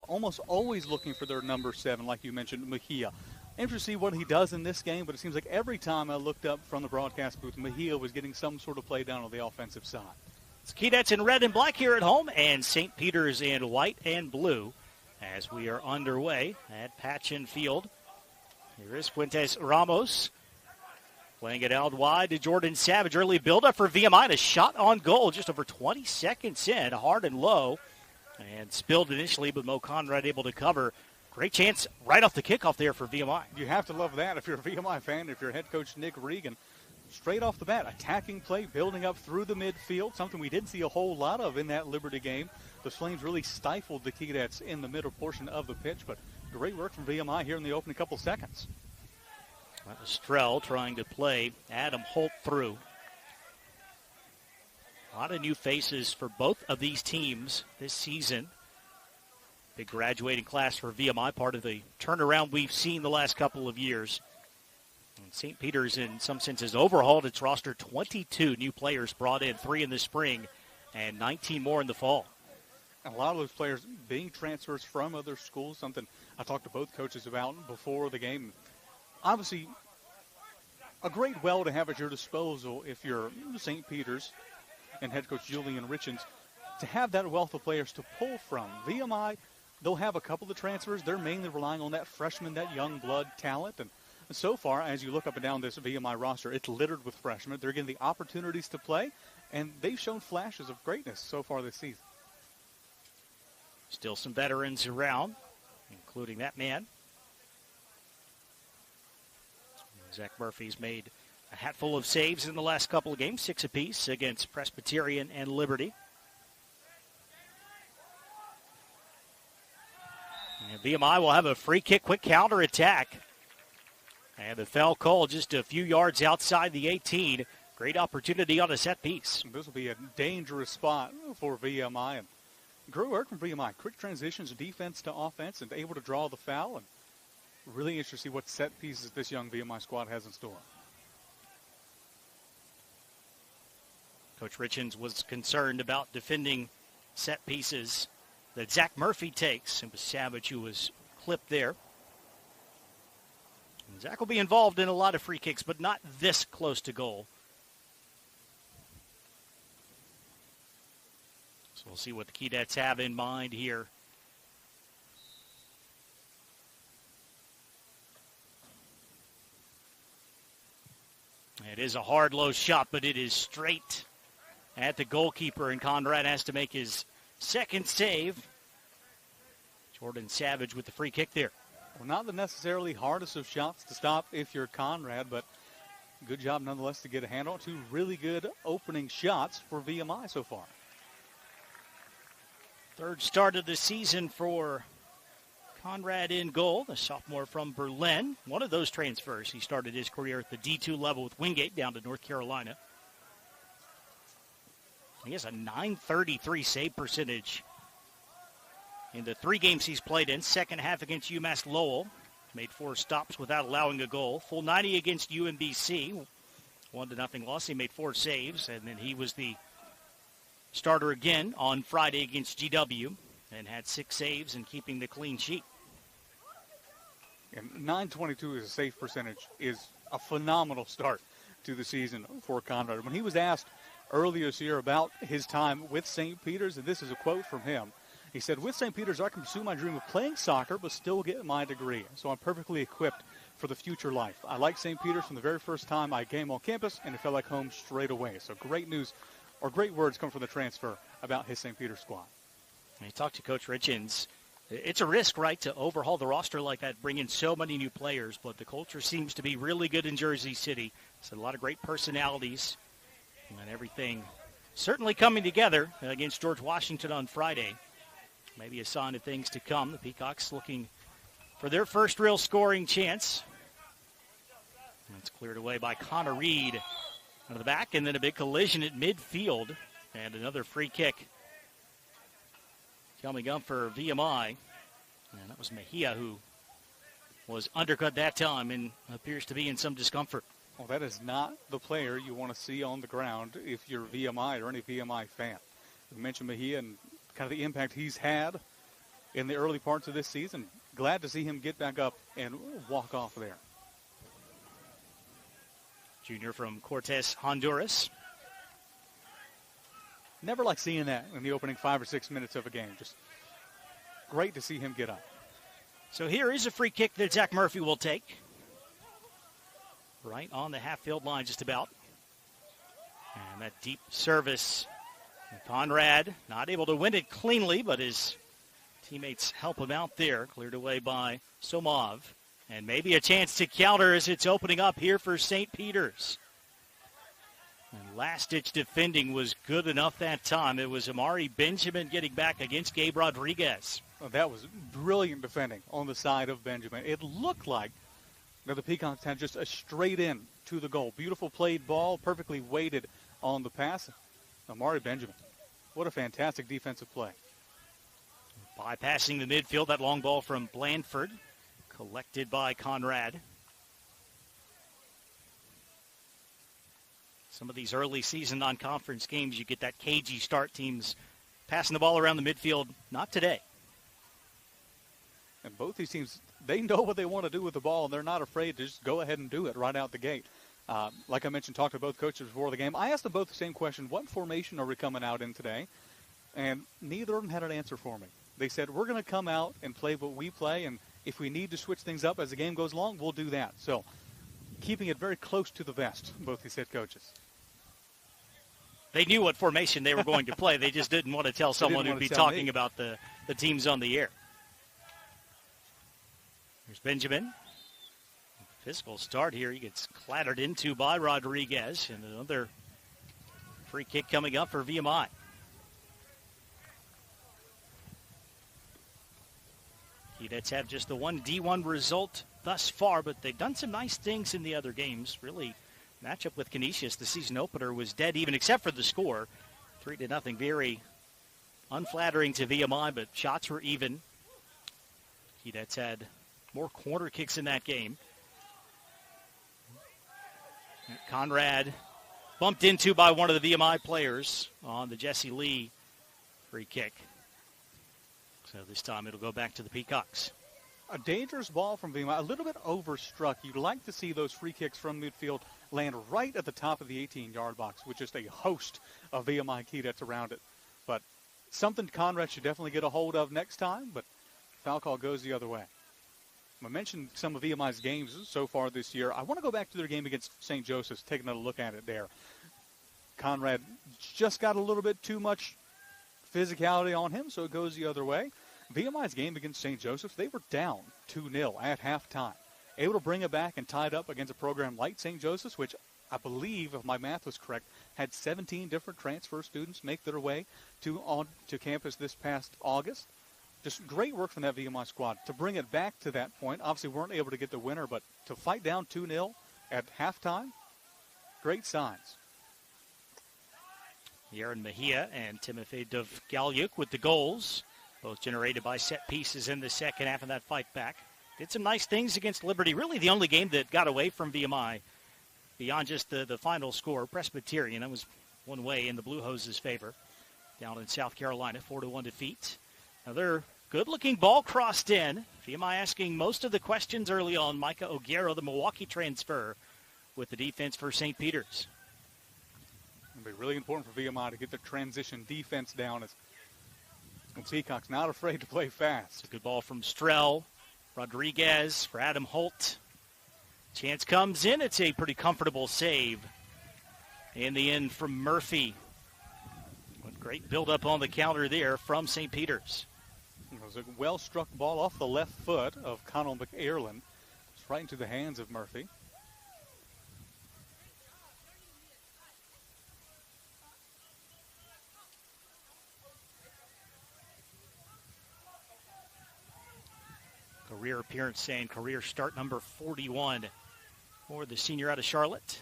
almost always looking for their number 7, like you mentioned, Mejia. Interesting to see what he does in this game, but it seems like every time I looked up from the broadcast booth, Mejia was getting some sort of play down on the offensive side. It's Keydets in red and black here at home, and St. Peter's in white and blue as we are underway at Patchen Field. Here is Fuentes Ramos playing it out wide to Jordan Savage. Early build-up for VMI, and a shot on goal just over 20 seconds in, hard and low, and spilled initially, but Mo Conrad able to cover. Great chance right off the kickoff there for VMI. You have to love that if you're a VMI fan, if you're head coach Nick Regan. Straight off the bat, attacking play, building up through the midfield, something we didn't see a whole lot of in that Liberty game. The Flames really stifled the Keydets in the middle portion of the pitch, but great work from VMI here in the opening couple seconds. That was Strell trying to play Adam Holt through. A lot of new faces for both of these teams this season. Big graduating class for VMI, part of the turnaround we've seen the last couple of years. And St. Peter's, in some senses, overhauled its roster. 22 new players brought in, 3 in the spring and 19 more in the fall. A lot of those players being transfers from other schools, something I talked to both coaches about before the game. Obviously, a great well to have at your disposal if you're St. Peter's and head coach Julian Richens, to have that wealth of players to pull from. VMI, they'll have a couple of transfers. They're mainly relying on that freshman, that young blood talent. And so far, as you look up and down this VMI roster, it's littered with freshmen. They're getting the opportunities to play, and they've shown flashes of greatness so far this season. Still some veterans around, including that man. Zach Murphy's made a hatful of saves in the last couple of games, 6 apiece against Presbyterian and Liberty. And VMI will have a free kick, quick counter attack. And the foul call just a few yards outside the 18. Great opportunity on a set piece. This will be a dangerous spot for VMI. And great work from VMI. Quick transitions, defense to offense, and able to draw the foul. And really interesting to see what set pieces this young VMI squad has in store. Coach Richens was concerned about defending set pieces that Zach Murphy takes. It was Savage who was clipped there. And Zach will be involved in a lot of free kicks, but not this close to goal. So we'll see what the Keydets have in mind here. It is a hard, low shot, but it is straight at the goalkeeper, and Conrad has to make his second save. Jordan Savage with the free kick there. Well, not the necessarily hardest of shots to stop if you're Conrad, but good job nonetheless to get a handle. 2 really good opening shots for VMI so far. Third start of the season for Conrad in goal, the sophomore from Berlin. One of those transfers. He started his career at the D2 level with Wingate down to North Carolina. He has a .933 save percentage in the 3 games he's played in. Second half against UMass Lowell. Made 4 stops without allowing a goal. Full 90 against UMBC. 1-0 loss. He made 4 saves, and then he was the starter again on Friday against GW and had 6 saves and keeping the clean sheet. And .922 as a save percentage is a phenomenal start to the season for Conrad. When he was asked earlier this year about his time with St. Peter's, and this is a quote from him. He said, "With St. Peter's, I can pursue my dream of playing soccer, but still get my degree. So I'm perfectly equipped for the future life. I like St. Peter's from the very first time I came on campus, and it felt like home straight away." So great news, or great words come from the transfer about his St. Peter's squad. He talked to Coach Richens. It's a risk, right, to overhaul the roster like that, bring in so many new players, but the culture seems to be really good in Jersey City. So a lot of great personalities and everything certainly coming together against George Washington on Friday. Maybe a sign of things to come. The Peacocks looking for their first real scoring chance. That's cleared away by Connor Reed out of the back, and then a big collision at midfield, and another free kick coming up for VMI. And that was Mejia who was undercut that time and appears to be in some discomfort. Well, that is not the player you want to see on the ground if you're VMI or any VMI fan. We mentioned Mejia and kind of the impact he's had in the early parts of this season. Glad to see him get back up and walk off there. Junior from Cortez, Honduras. Never like seeing that in the opening 5 or 6 minutes of a game. Just great to see him get up. So here is a free kick that Zach Murphy will take. Right on the half-field line just about. And that deep service. Conrad not able to win it cleanly, but his teammates help him out there. Cleared away by Somov. And maybe a chance to counter as it's opening up here for St. Peter's. And last-ditch defending was good enough that time. It was Amari Benjamin getting back against Gabe Rodriguez. Well, that was brilliant defending on the side of Benjamin. It looked like the Peacocks had just a straight in to the goal. Beautiful played ball, perfectly weighted on the pass. Amari Benjamin, what a fantastic defensive play. Bypassing the midfield, that long ball from Blandford, collected by Conrad. Some of these early season non-conference games, you get that cagey start, teams passing the ball around the midfield. Not today. And both these teams, they know what they want to do with the ball, and they're not afraid to just go ahead and do it right out the gate. Like I mentioned, talked to both coaches before the game. I asked them both the same question, what formation are we coming out in today? And neither of them had an answer for me. They said, we're going to come out and play what we play, and if we need to switch things up as the game goes along, we'll do that. So keeping it very close to the vest, both these head coaches. They knew what formation they were going to play. They just didn't want to tell someone who'd be talking about the teams on the air. There's Benjamin. Physical start here. He gets clattered into by Rodriguez. And another free kick coming up for VMI. Cadets have just the one D1 result thus far, but they've done some nice things in the other games. Really, matchup with Canisius, the season opener, was dead even except for the score. 3-0. Very unflattering to VMI, but shots were even. Cadets had more corner kicks in that game. Conrad bumped into by one of the VMI players on the Jesse Lee free kick. So this time it'll go back to the Peacocks. A dangerous ball from VMI, a little bit overstruck. You'd like to see those free kicks from midfield land right at the top of the 18-yard box with just a host of VMI Cadets around it. But something Conrad should definitely get a hold of next time, but foul call goes the other way. I mentioned some of VMI's games so far this year. I want to go back to their game against St. Joseph's, taking a look at it there. Conrad just got a little bit too much physicality on him, so it goes the other way. VMI's game against St. Joseph's, they were down 2-0 at halftime. Able to bring it back and tie it up against a program like St. Joseph's, which I believe, if my math was correct, had 17 different transfer students make their way to campus this past August. Just great work from that VMI squad to bring it back to that point. Obviously, weren't able to get the winner, but to fight down 2-0 at halftime, great signs. Yaron Mejia and Timothy Dovgalyuk with the goals, both generated by set pieces in the second half of that fight back. Did some nice things against Liberty. Really the only game that got away from VMI beyond just the final score. Presbyterian, that was one way in the Blue Hoses' favor down in South Carolina, 4-1 defeat. Another good-looking ball crossed in. VMI asking most of the questions early on. Micah O'Gara, the Milwaukee transfer, with the defense for St. Peter's. It'll be really important for VMI to get the transition defense down as the Peacocks not afraid to play fast. It's a good ball from Strell. Rodriguez for Adam Holt. Chance comes in. It's a pretty comfortable save. In the end from Murphy. Great build-up on the counter there from St. Peter's. It was a well-struck ball off the left foot of Connell McAirlin. It's right into the hands of Murphy. Career appearance and career start number 41 for the senior out of Charlotte.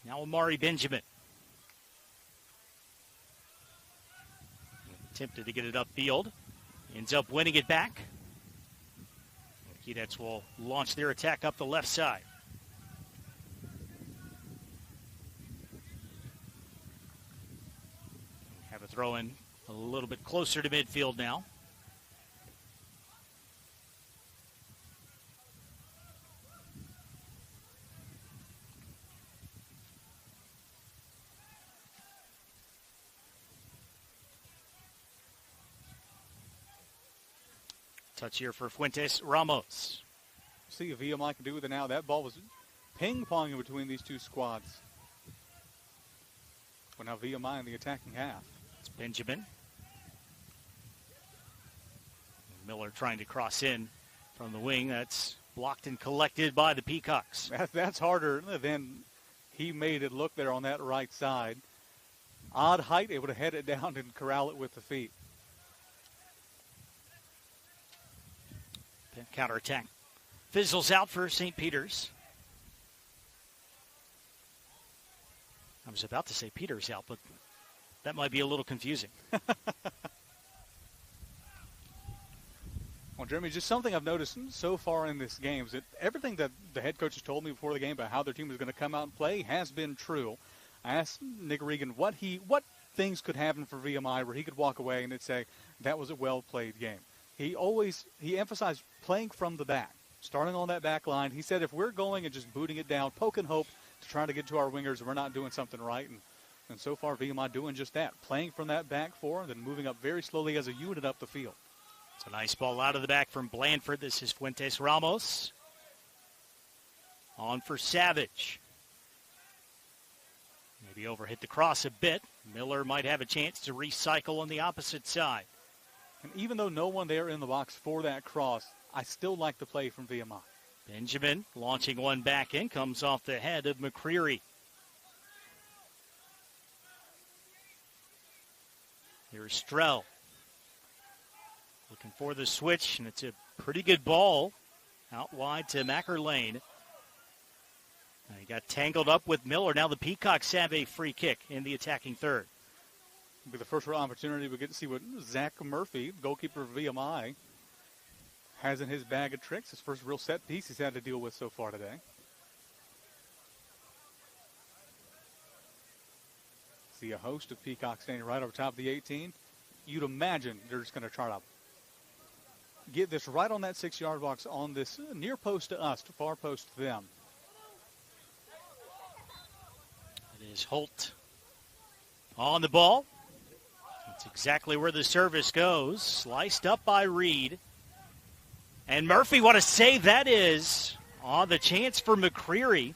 Now Amari Benjamin. Attempted to get it upfield. Ends up winning it back. The Cadets will launch their attack up the left side. Got to throw in a little bit closer to midfield now. Touch here for Fuentes Ramos. See if VMI can do with it now. That ball was ping-ponging between these two squads. Well, now VMI in the attacking half. It's Benjamin. Miller trying to cross in from the wing. That's blocked and collected by the Peacocks. That's harder than he made it look there on that right side. Odd height, able to head it down and corral it with the feet. Counterattack fizzles out for St. Peter's. I was about to say Peter's out, but that might be a little confusing. Well, Jeremy, just something I've noticed so far in this game is that everything that the head coach has told me before the game about how their team is going to come out and play has been true. I asked Nick Regan what things could happen for VMI where he could walk away and it'd say that was a well-played game. He emphasized playing from the back, starting on that back line. He said if we're going and just booting it down, poke and hope to try to get to our wingers, we're not doing something right. And so far, VMI doing just that, playing from that back four and then moving up very slowly as a unit up the field. It's a nice ball out of the back from Blandford. This is Fuentes Ramos. On for Savage. Maybe overhit the cross a bit. Miller might have a chance to recycle on the opposite side. And even though no one there in the box for that cross, I still like the play from VMI. Benjamin launching one back in, comes off the head of McCreary. Here's Strell. Looking for the switch, and it's a pretty good ball out wide to Macker Lane. He got tangled up with Miller. Now the Peacocks have a free kick in the attacking third. It'll be the first real opportunity we get to see what Zach Murphy, goalkeeper of VMI, has in his bag of tricks. His first real set piece he's had to deal with so far today. See a host of Peacocks standing right over top of the 18. You'd imagine they're just going to try to get this right on that 6-yard box on this near post to us, to far post to them. It is Holt on the ball. That's exactly where the service goes. Sliced up by Reed. And Murphy, what a save that is on the chance for McCreary.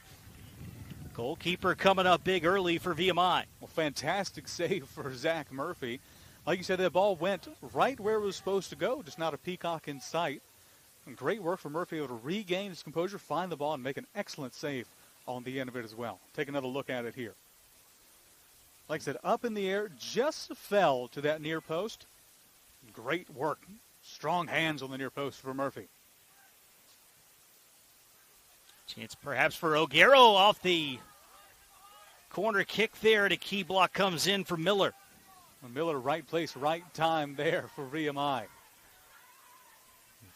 Goalkeeper coming up big early for VMI. Well, fantastic save for Zach Murphy. Like you said, that ball went right where it was supposed to go, just not a Peacock in sight. And great work for Murphy, able to regain his composure, find the ball, and make an excellent save on the end of it as well. Take another look at it here. Like I said, up in the air, just fell to that near post. Great work. Strong hands on the near post for Murphy. Chance perhaps for O'Garo off the corner kick there, and a key block comes in for Miller. Miller, right place, right time there for VMI.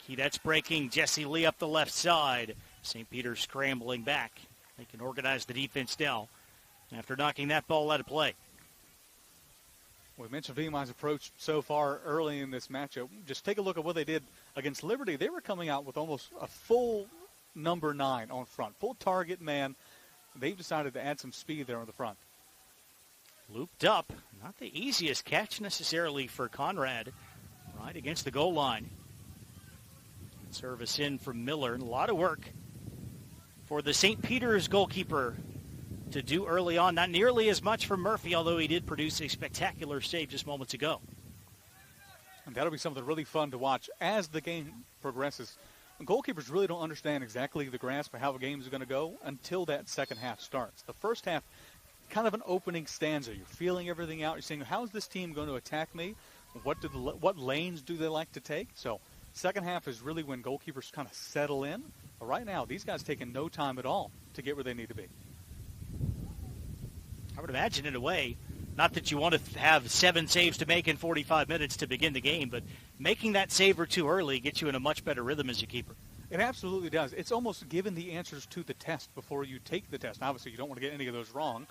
Keydet's breaking. Jesse Lee up the left side. St. Peter's scrambling back. They can organize the defense now after knocking that ball out of play. We mentioned VMI's approach so far early in this matchup. Just take a look at what they did against Liberty. They were coming out with almost a full number 9 on front, full target man. They've decided to add some speed there on the front. Looped up. Not the easiest catch necessarily for Conrad. Right against the goal line. Service in from Miller. A lot of work for the St. Peter's goalkeeper to do early on. Not nearly as much from Murphy, although he did produce a spectacular save just moments ago. And that'll be something really fun to watch as the game progresses. Goalkeepers really don't understand exactly the grasp of how a game is going to go until that second half starts. The first half, kind of an opening stanza. You're feeling everything out. You're saying, how is this team going to attack me? What lanes do they like to take? So second half is really when goalkeepers kind of settle in. But right now, these guys taking no time at all to get where they need to be. I would imagine in a way, not that you want to have 7 saves to make in 45 minutes to begin the game, but making that save or two early gets you in a much better rhythm as a keeper. It absolutely does. It's almost giving the answers to the test before you take the test. Obviously, you don't want to get any of those wrong.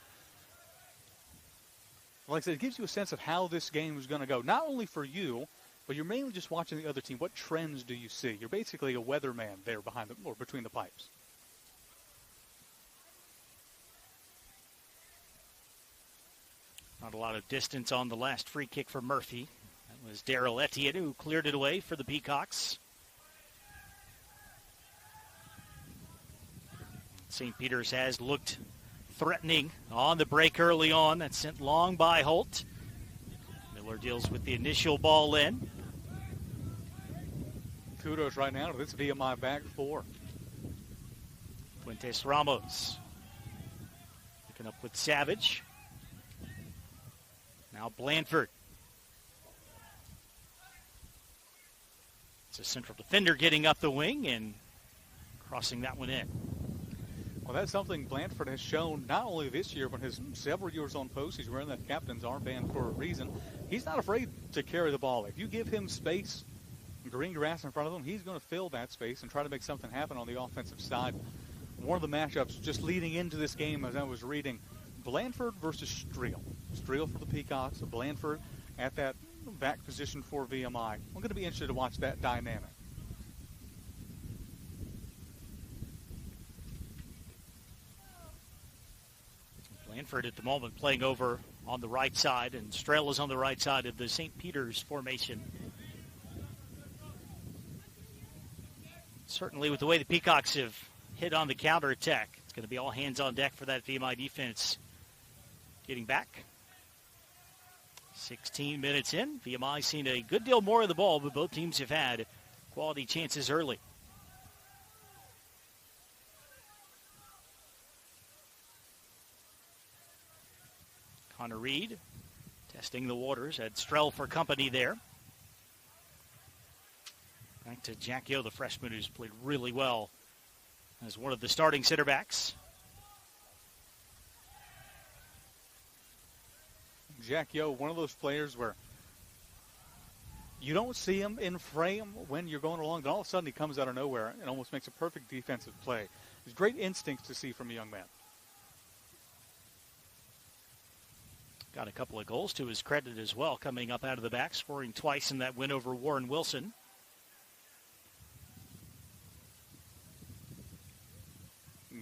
like I said, it gives you a sense of how this game is going to go. Not only for you, but you're mainly just watching the other team. What trends do you see? You're basically a weatherman there behind the, or between the pipes. Not a lot of distance on the last free kick for Murphy. That was Darrell Etienne who cleared it away for the Peacocks. St. Peter's has looked threatening on the break early on. That's sent long by Holt. Miller deals with the initial ball in. Kudos right now to this VMI back four. Fuentes Ramos picking up with Savage. Now Blanford. It's a central defender getting up the wing and crossing that one in. Well, that's something Blanford has shown not only this year, but his several years on post. He's wearing that captain's armband for a reason. He's not afraid to carry the ball. If you give him space, green grass in front of him, he's going to fill that space and try to make something happen on the offensive side. One of the matchups just leading into this game, as I was reading, Blanford versus Streel. Streel for the Peacocks, Blanford at that back position for VMI. I'm going to be interested to watch that dynamic. Blanford at the moment playing over on the right side, and Strel is on the right side of the St. Peter's formation. Certainly with the way the Peacocks have hit on the counterattack, it's going to be all hands on deck for that VMI defense. Getting back. 16 minutes in. VMI seen a good deal more of the ball, but both teams have had quality chances early. Connor Reed testing the waters. Had Strel for company there. Back to Jack Yo, the freshman who's played really well as one of the starting center backs. Jack Yo, one of those players where you don't see him in frame when you're going along, then all of a sudden he comes out of nowhere and almost makes a perfect defensive play. It's great instincts to see from a young man. Got a couple of goals to his credit as well, coming up out of the back, scoring twice in that win over Warren Wilson.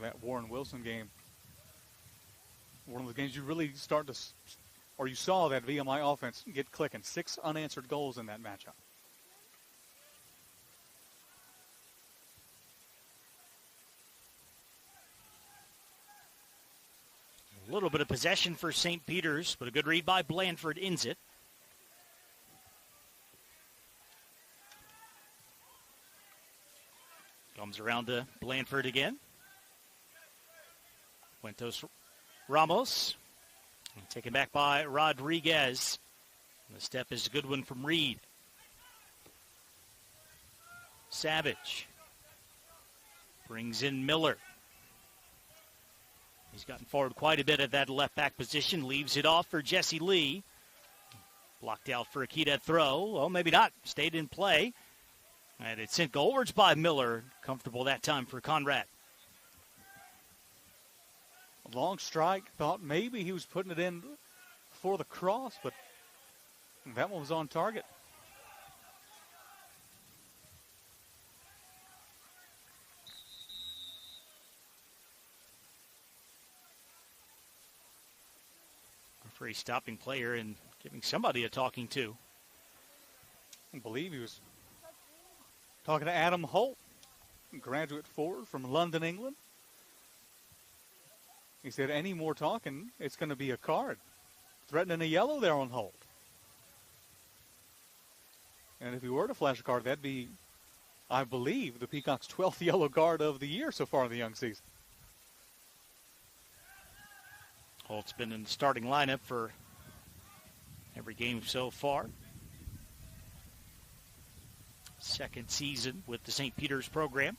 That Warren Wilson game, one of the games you really start to, or you saw that VMI offense get clicking. 6 unanswered goals in that matchup. A little bit of possession for St. Peter's, but a good read by Blanford ends it. Comes around to Blanford again. Fuentes Ramos. Taken back by Rodriguez. The step is a good one from Reed. Savage. Brings in Miller. He's gotten forward quite a bit at that left back position. Leaves it off for Jesse Lee. Blocked out for a Akita throw. Well, maybe not. Stayed in play. And it's sent goalwards by Miller. Comfortable that time for Conrad. Long strike. Thought maybe he was putting it in for the cross, but that one was on target. Referee stopping player and giving somebody a talking to. I believe he was talking to Adam Holt, graduate forward from London, England. He said, any more talking, it's going to be a card. Threatening a yellow there on Holt. And if he were to flash a card, that'd be, I believe, the Peacocks' 12th yellow card of the year so far in the young season. Holt's been in the starting lineup for every game so far. Second season with the St. Peter's program.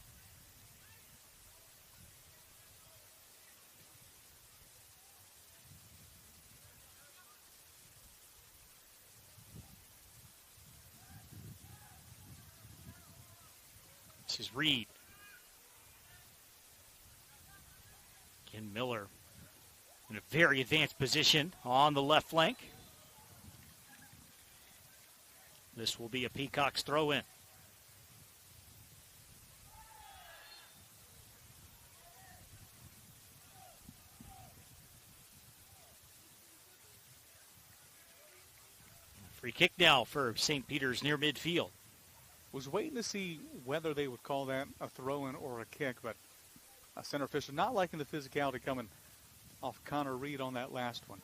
This is Reed. Ken Miller in a very advanced position on the left flank. This will be a Peacocks throw-in. Free kick now for St. Peter's near midfield. Was waiting to see whether they would call that a throw-in or a kick, but a center official not liking the physicality coming off Connor Reed on that last one.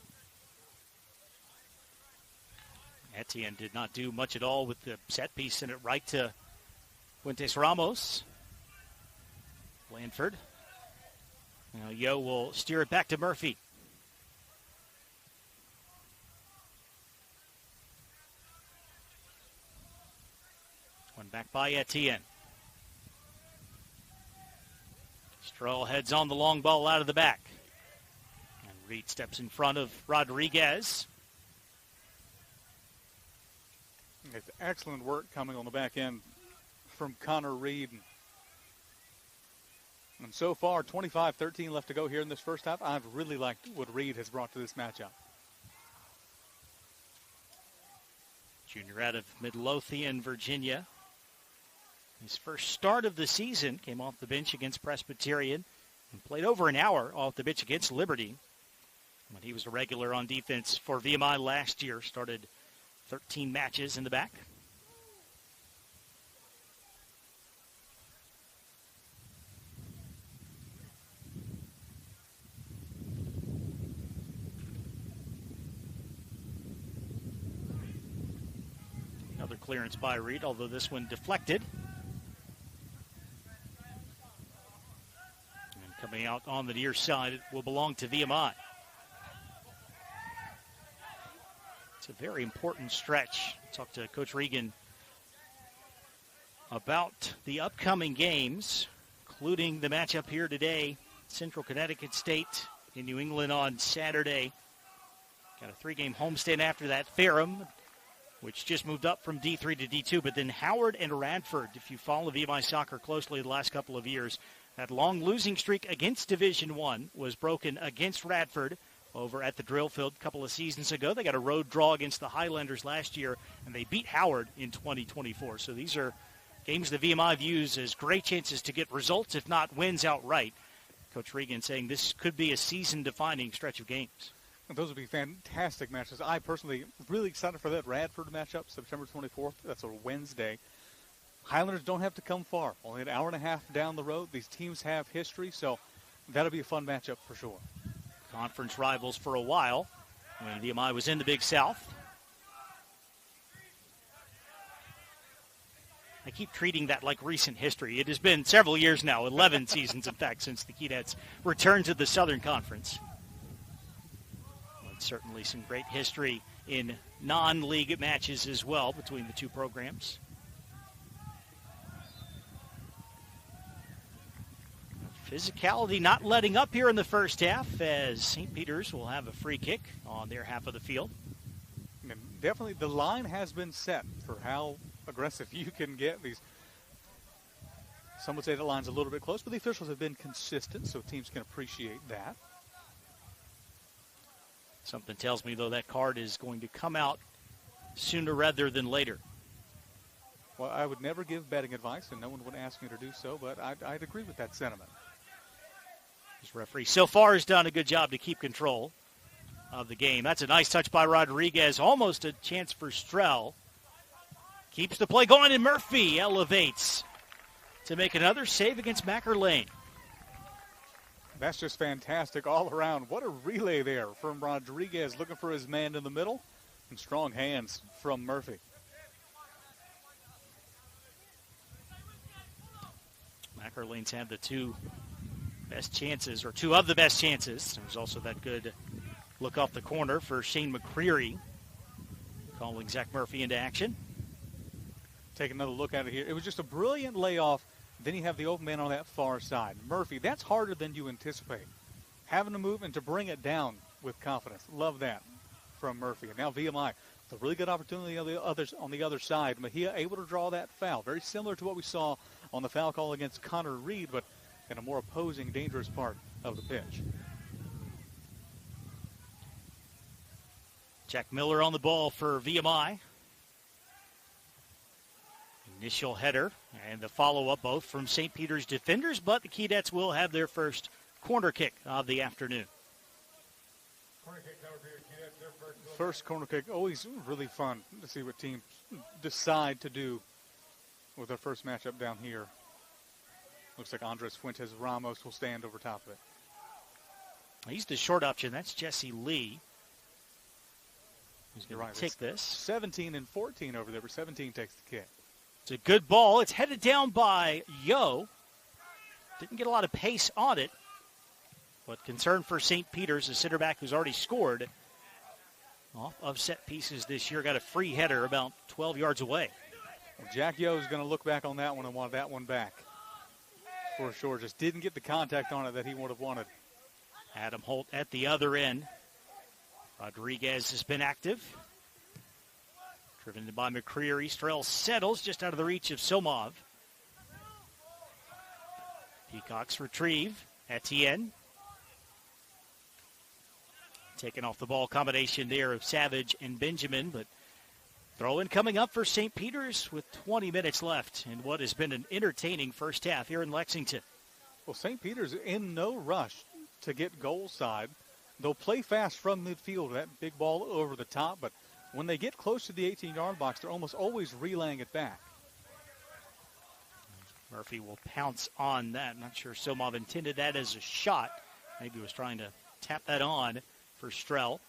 Etienne did not do much at all with the set piece, sent it right to Fuentes Ramos. Blanford. Now Yo will steer it back to Murphy. One back by Etienne. Stroll heads on the long ball out of the back. And Reed steps in front of Rodriguez. It's excellent work coming on the back end from Connor Reed. And so far, 25-13 left to go here in this first half. I've really liked what Reed has brought to this matchup. Junior out of Midlothian, Virginia. His first start of the season came off the bench against Presbyterian and played over an hour off the bench against Liberty. When he was a regular on defense for VMI last year, started 13 matches in the back. Another clearance by Reed, although this one deflected. And coming out on the near side, it will belong to VMI. It's a very important stretch. Talked to Coach Regan about the upcoming games, including the matchup here today, Central Connecticut State in New England on Saturday. Got a 3-game homestand after that. Ferrum, which just moved up from D3 to D2, but then Howard and Radford. If you follow VMI soccer closely the last couple of years, that long losing streak against Division I was broken against Radford over at the drill field a couple of seasons ago. They got a road draw against the Highlanders last year, and they beat Howard in 2024. So these are games the VMI views as great chances to get results, if not wins outright. Coach Regan saying this could be a season-defining stretch of games. Those would be fantastic matches. I personally really excited for that Radford matchup, September 24th. That's a Wednesday. Highlanders don't have to come far. Only an hour and a half down the road. These teams have history, so that'll be a fun matchup for sure. Conference rivals for a while when VMI was in the Big South. I keep treating that like recent history. It has been several years now, 11 seasons, in fact, since the Keydets returned to the Southern Conference. But certainly some great history in non-league matches as well between the two programs. Physicality not letting up here in the first half as St. Peter's will have a free kick on their half of the field. And definitely the line has been set for how aggressive you can get. Some would say the line's a little bit close, but the officials have been consistent, so teams can appreciate that. Something tells me, though, that card is going to come out sooner rather than later. Well, I would never give betting advice, and no one would ask me to do so, but I'd agree with that sentiment. This referee so far has done a good job to keep control of the game. That's a nice touch by Rodriguez. Almost a chance for Strell. Keeps the play going, and Murphy elevates to make another save against Macker Lane. That's just fantastic all around. What a relay there from Rodriguez, looking for his man in the middle, and strong hands from Murphy. Macker Lane's had the two best chances, or two of the best chances. There was also that good look off the corner for Shane McCreary, calling Zach Murphy into action. Take another look at it here. It was just a brilliant layoff. Then you have the open man on that far side. Murphy, that's harder than you anticipate. Having to move and to bring it down with confidence. Love that from Murphy. And now VMI, the really good opportunity on the other side. Mejia able to draw that foul. Very similar to what we saw on the foul call against Connor Reed, but in a more opposing, dangerous part of the pitch. Jack Miller on the ball for VMI. Initial header and the follow-up both from St. Peter's defenders, but the Keydets will have their first corner kick of the afternoon. First corner kick, always really fun to see what teams decide to do with their first matchup down here. Looks like Andres Fuentes Ramos will stand over top of it. He's the short option. That's Jesse Lee. Who's going to take this? 17 and 14 over there, but 17 takes the kick. It's a good ball. It's headed down by Yo. Didn't get a lot of pace on it. But concern for St. Peter's, the center back who's already scored off of set pieces this year, got a free header about 12 yards away. Well, Jack Yo is going to look back on that one and want that one back for sure. Just didn't get the contact on it that he would have wanted. Adam Holt at the other end. Rodriguez has been active. Driven by McCreary. Eastrell settles just out of the reach of Somov. Peacocks retrieve. Etienne. Taking off the ball combination there of Savage and Benjamin, but throw-in coming up for St. Peter's with 20 minutes left in what has been an entertaining first half here in Lexington. Well, St. Peter's in no rush to get goal side. They'll play fast from midfield, that big ball over the top, but when they get close to the 18-yard box, they're almost always relaying it back. Murphy will pounce on that. Not sure Somov intended that as a shot. Maybe was trying to tap that on for Strell.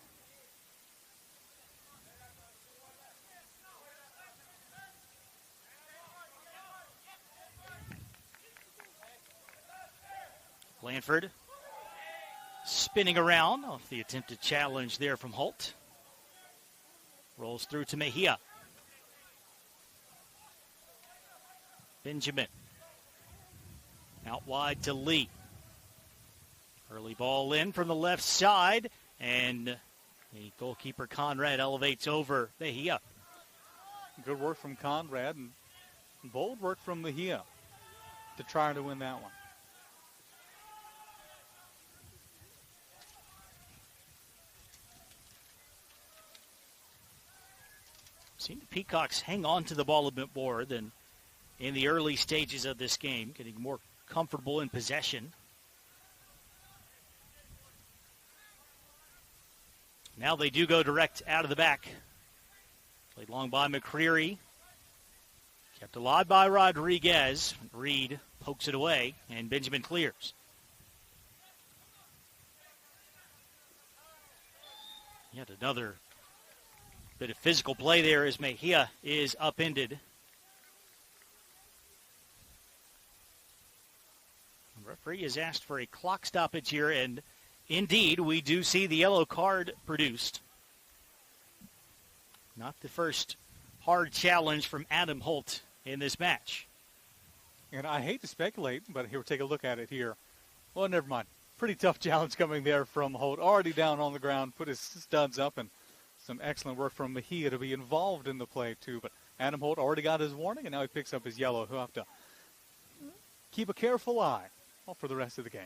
Blanford spinning around off the attempted challenge there from Holt. Rolls through to Mejia. Benjamin. Out wide to Lee. Early ball in from the left side, and the goalkeeper Conrad elevates over Mejia. Good work from Conrad, and bold work from Mejia to try to win that one. Seen the Peacocks hang on to the ball a bit more than in the early stages of this game, getting more comfortable in possession. Now they do go direct out of the back. Played long by McCreary. Kept alive by Rodriguez. Reed pokes it away, and Benjamin clears. Yet another bit of physical play there as Mejia is upended. The referee has asked for a clock stoppage here, and indeed, we do see the yellow card produced. Not the first hard challenge from Adam Holt in this match. And I hate to speculate, but here, take a look at it here. Well, never mind. Pretty tough challenge coming there from Holt. Already down on the ground, put his studs up, and some excellent work from Mejia to be involved in the play, too. But Adam Holt already got his warning, and now he picks up his yellow. He'll have to keep a careful eye for the rest of the game.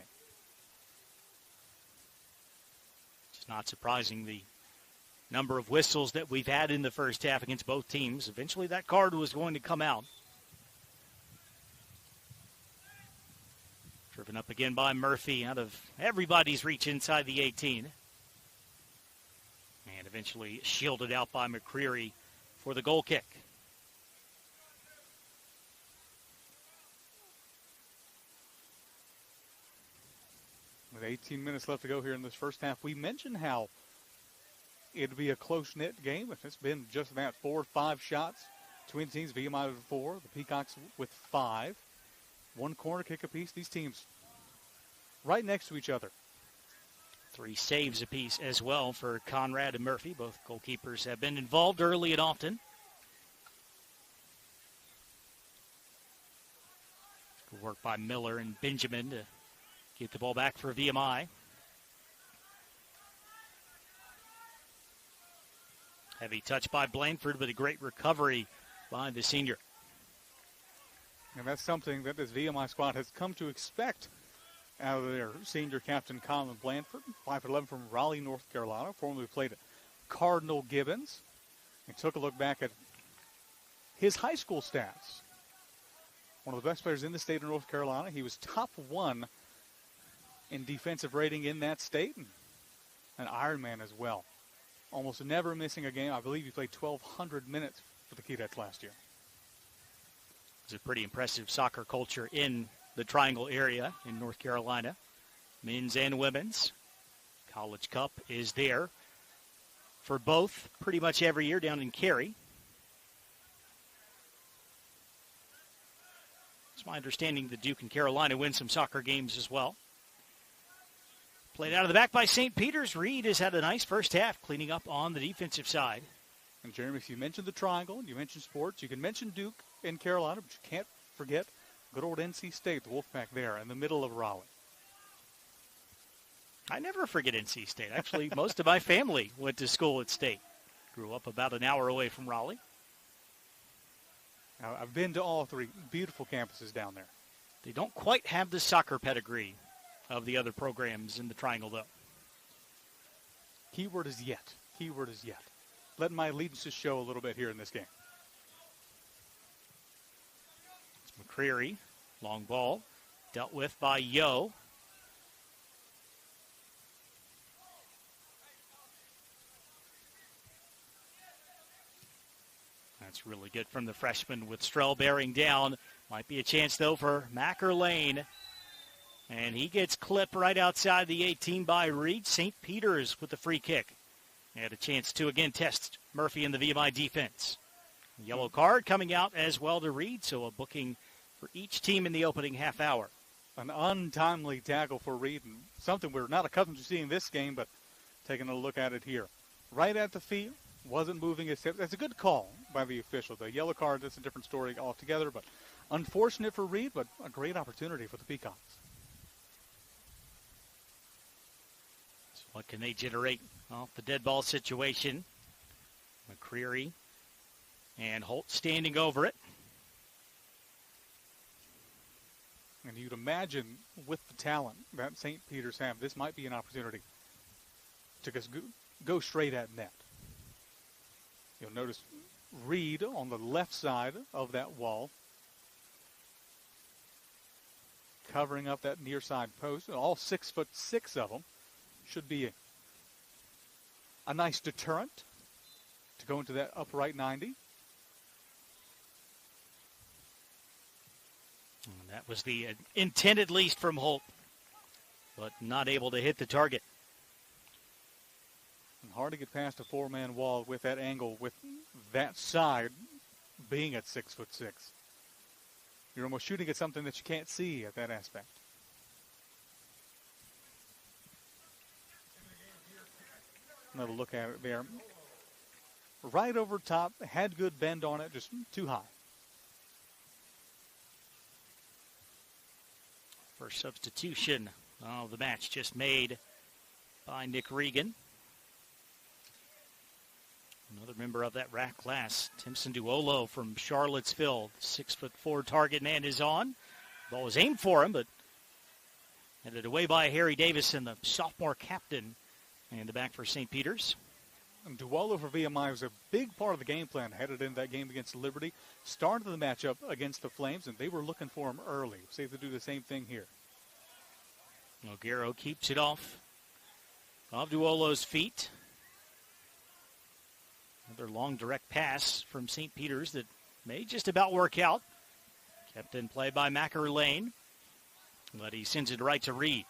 It's not surprising the number of whistles that we've had in the first half against both teams. Eventually that card was going to come out. Driven up again by Murphy out of everybody's reach inside the 18. And eventually shielded out by McCreary for the goal kick. With 18 minutes left to go here in this first half, we mentioned how it'd be a close-knit game. If it's been just that 4 or 5 shots between teams, VMI with 4, the Peacocks with 5. 1 corner kick apiece. These teams right next to each other. 3 saves apiece as well for Conrad and Murphy. Both goalkeepers have been involved early and often. Good work by Miller and Benjamin to get the ball back for VMI. Heavy touch by Blanford, but a great recovery by the senior. And that's something that this VMI squad has come to expect out of their senior captain, Colin Blanford, 5'11" from Raleigh, North Carolina, formerly played at Cardinal Gibbons. And took a look back at his high school stats. one of the best players in the state of North Carolina. He was top 1 in defensive rating in that state, and an Ironman as well. Almost never missing a game. I believe he played 1,200 minutes for the Keydets last year. It's a pretty impressive soccer culture in the Triangle area in North Carolina, men's and women's. College Cup is there for both pretty much every year down in Cary. It's my understanding that Duke and Carolina win some soccer games as well. Played out of the back by St. Peter's. Reed has had a nice first half, cleaning up on the defensive side. And, Jeremy, if you mentioned the Triangle, you mentioned sports, you can mention Duke and Carolina, but you can't forget good old NC State, the Wolfpack there in the middle of Raleigh. I never forget NC State. Actually, most of my family went to school at State. Grew up about an hour away from Raleigh. Now, I've been to all 3 beautiful campuses down there. They don't quite have the soccer pedigree of the other programs in the Triangle, though. Keyword is yet. Keyword is yet. Letting my allegiances show a little bit here in this game. It's McCreary. Long ball. Dealt with by Yo. That's really good from the freshman with Strell bearing down. Might be a chance, though, for Macker Lane. And he gets clipped right outside the 18 by Reed. St. Peter's with the free kick. Had a chance to, again, test Murphy in the VMI defense. Yellow card coming out as well to Reed, so a booking for each team in the opening half hour. An untimely tackle for Reed, and something we're not accustomed to seeing this game, but taking a look at it here. Right at the feet, wasn't moving his hip. That's a good call by the official. The yellow card, that's a different story altogether, but unfortunate for Reed, but a great opportunity for the Peacocks. What can they generate off the dead ball situation? McCreary and Holt standing over it. And you'd imagine with the talent that St. Peter's have, this might be an opportunity to just go straight at net. You'll notice Reed on the left side of that wall, covering up that near side post. All 6'6" of them. Should be a nice deterrent to go into that upright 90. And that was the intent, at least, from Holt, but not able to hit the target. And hard to get past a 4-man wall with that angle, with that side being at 6'6". You're almost shooting at something that you can't see at that aspect. Another look at it there. Right over top, had good bend on it, just too high. First substitution of the match just made by Nick Regan. Another member of that rack class, Timson Duolo from Charlottesville. 6'4" target man is on. Ball was aimed for him, but headed away by Harry Davison, the sophomore captain. And the back for St. Peter's. And Duolo for VMI was a big part of the game plan headed into that game against Liberty. Started the matchup against the Flames, and they were looking for him early. See if they do the same thing here. Noguero keeps it off of Duolo's feet. Another long direct pass from St. Peter's that may just about work out. Kept in play by Macker Lane, but he sends it right to Reed.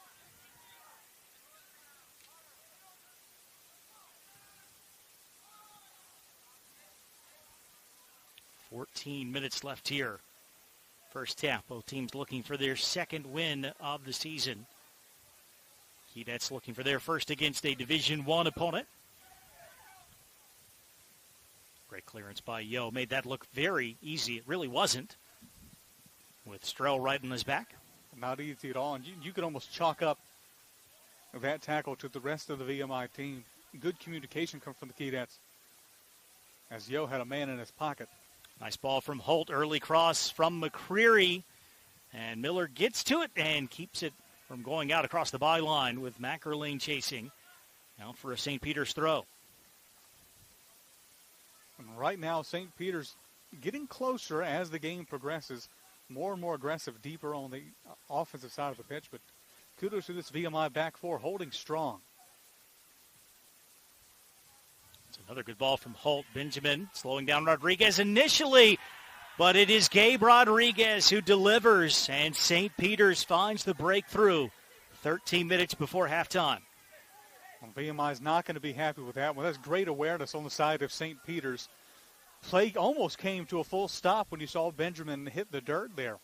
14 minutes left here. First half, both teams looking for their second win of the season. Keydets looking for their first against a Division I opponent. Great clearance by Yo. Made that look very easy. It really wasn't. With Strell right on his back. Not easy at all. And you could almost chalk up that tackle to the rest of the VMI team. Good communication come from the Keydets, as Yo had a man in his pocket. Nice ball from Holt. Early cross from McCreary. And Miller gets to it and keeps it from going out across the byline with Macker Lane chasing. Now for a St. Peter's throw. And right now, St. Peter's getting closer as the game progresses. more and more aggressive, deeper on the offensive side of the pitch. But kudos to this VMI back four holding strong. It's another good ball from Holt. Benjamin slowing down Rodriguez initially, but it is Gabe Rodriguez who delivers, and St. Peter's finds the breakthrough 13 minutes before halftime. Well, VMI is not going to be happy with that one. That's great awareness on the side of St. Peter's. Play almost came to a full stop when you saw Benjamin hit the dirt there.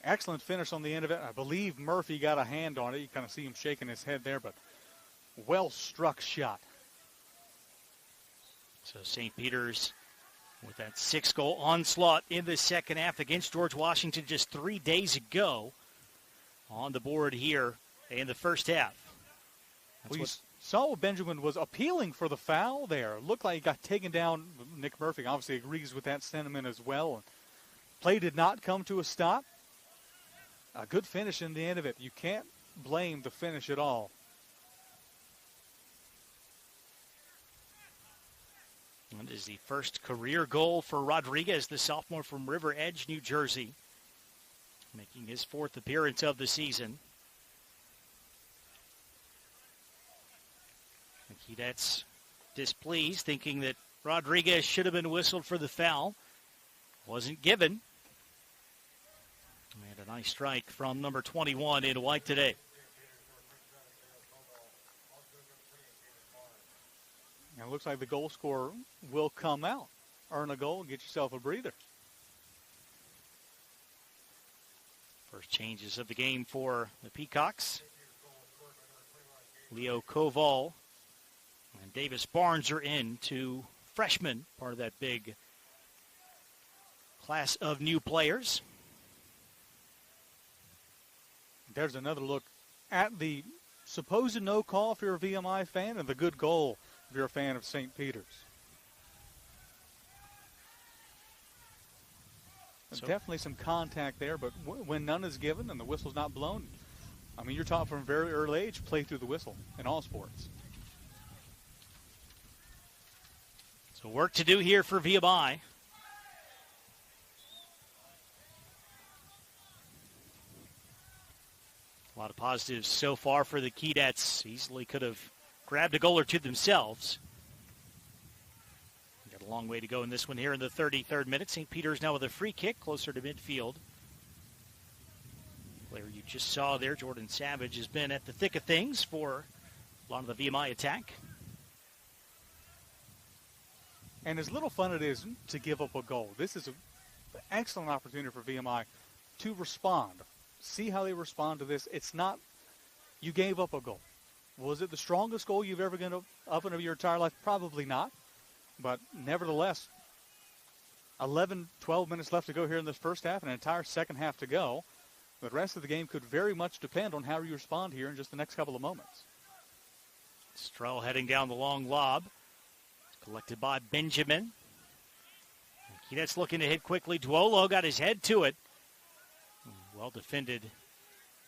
Excellent finish on the end of it. I believe Murphy got a hand on it. You kind of see him shaking his head there, but well-struck shot. So St. Peter's with that 6-goal onslaught in the second half against George Washington just 3 days ago on the board here in the first half. We saw Benjamin was appealing for the foul there. Looked like he got taken down. Nick Murphy obviously agrees with that sentiment as well. Play did not come to a stop. A good finish in the end of it. You can't blame the finish at all. That is the first career goal for Rodriguez, the sophomore from River Edge, New Jersey, making his 4th appearance of the season. The Keydets displeased, thinking that Rodriguez should have been whistled for the foul. Wasn't given. And a nice strike from number 21 in white today. And it looks like the goal scorer will come out. Earn a goal, get yourself a breather. First changes of the game for the Peacocks. Leo Koval and Davis Barnes are in, two freshmen, part of that big class of new players. There's another look at the supposed no call if you're a VMI fan and the good goal if you're a fan of St. Peter's. So definitely some contact there, but when none is given and the whistle's not blown, I mean, you're taught from a very early age, play through the whistle in all sports. So work to do here for VMI. A lot of positives so far for the Keydets. Easily could have grabbed a goal or two themselves. Got a long way to go in this one here in the 33rd minute. St. Peter's now with a free kick closer to midfield. Player you just saw there, Jordan Savage, has been at the thick of things for a lot of the VMI attack. And as little fun it is to give up a goal, this is an excellent opportunity for VMI to respond. See how they respond to this. It's not you gave up a goal. Was it the strongest goal you've ever given up in your entire life? Probably not. But nevertheless, 11, 12 minutes left to go here in this first half and an entire second half to go. The rest of the game could very much depend on how you respond here in just the next couple of moments. Strell heading down the long lob. It's collected by Benjamin. Keydets looking to hit quickly. Duolo got his head to it. Well defended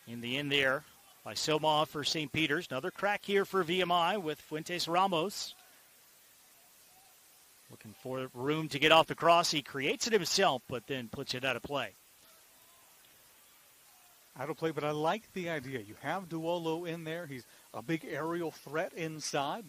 in the end there by Soma for St. Peter's. Another crack here for VMI with Fuentes Ramos. Looking for room to get off the cross. He creates it himself, but then puts it out of play. Out of play, but I like the idea. You have Duolo in there. He's a big aerial threat inside.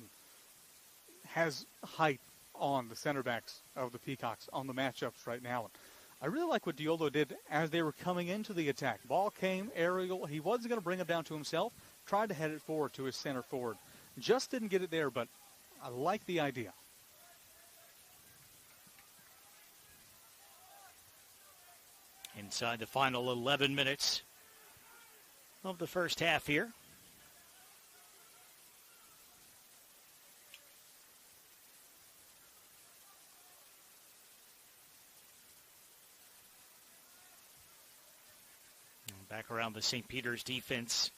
Has height on the center backs of the Peacocks on the matchups right now. I really like what Duolo did as they were coming into the attack. Ball came aerial. He wasn't going to bring it down to himself. Tried to head it forward to his center forward. Just didn't get it there, but I like the idea. Inside the final 11 minutes of the first half here. And back around the St. Peter's defense.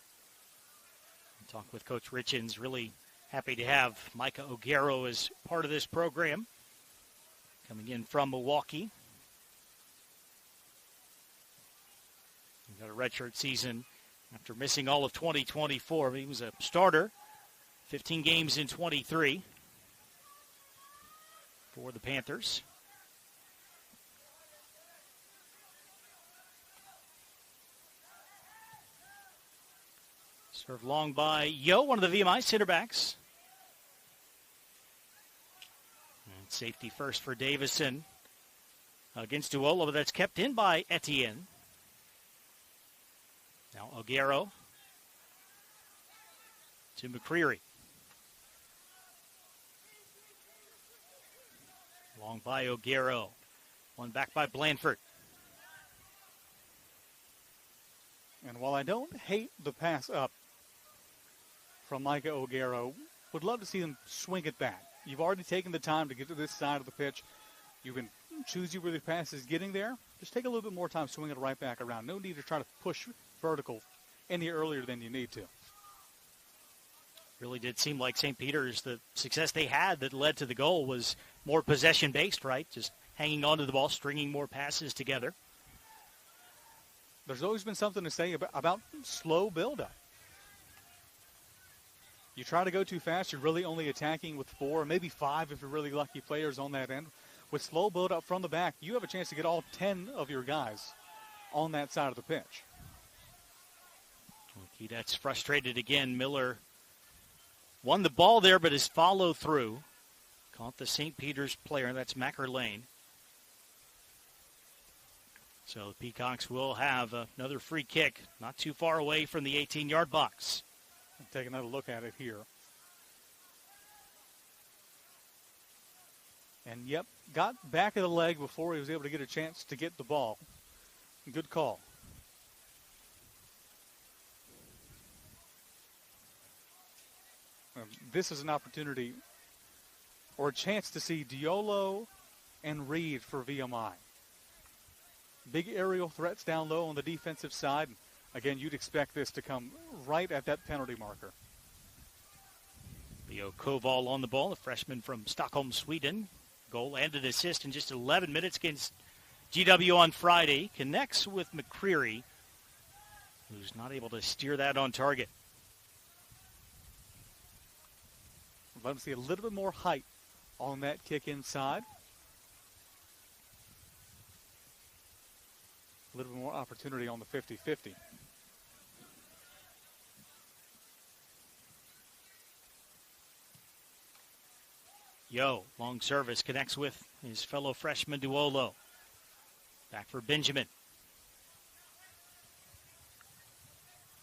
Talk with Coach Richins. Really happy to have Micah O'Garo as part of this program. Coming in from Milwaukee. He got a redshirt season after missing all of 2024. He was a starter, 15 games in 23 for the Panthers. Served long by Yo, one of the VMI center backs. And safety first for Davison against Duola, but that's kept in by Etienne. Now Aguero to McCreary. Long by Aguero. One back by Blanford. And while I don't hate the pass up from Micah Aguero, would love to see them swing it back. You've already taken the time to get to this side of the pitch. You can choose where the pass is getting there. Just take a little bit more time swinging it right back around. No need to try to push vertical any earlier than you need to. Really did seem like St. Peter's, the success they had that led to the goal was more possession-based, right? Just hanging on to the ball, stringing more passes together. There's always been something to say about slow build-up. You try to go too fast, you're really only attacking with 4, maybe 5 if you're really lucky players on that end. With slow build-up from the back, you have a chance to get all 10 of your guys on that side of the pitch. Okay, that's frustrated again. Miller won the ball there, but his follow-through caught the St. Peter's player. That's Macker Lane. So the Peacocks will have another free kick, not too far away from the 18-yard box. Take another look at it here. And, yep, got back of the leg before he was able to get a chance to get the ball. Good call. This is an opportunity or a chance to see Diolo and Reed for VMI. Big aerial threats down low on the defensive side. Again, you'd expect this to come right at that penalty marker. Leo Koval on the ball, a freshman from Stockholm, Sweden. Goal and an assist in just 11 minutes against GW on Friday. Connects with McCreary, who's not able to steer that on target. Let him see a little bit more height on that kick inside. A little bit more opportunity on the 50-50. Yo, long service, connects with his fellow freshman Duolo. Back for Benjamin.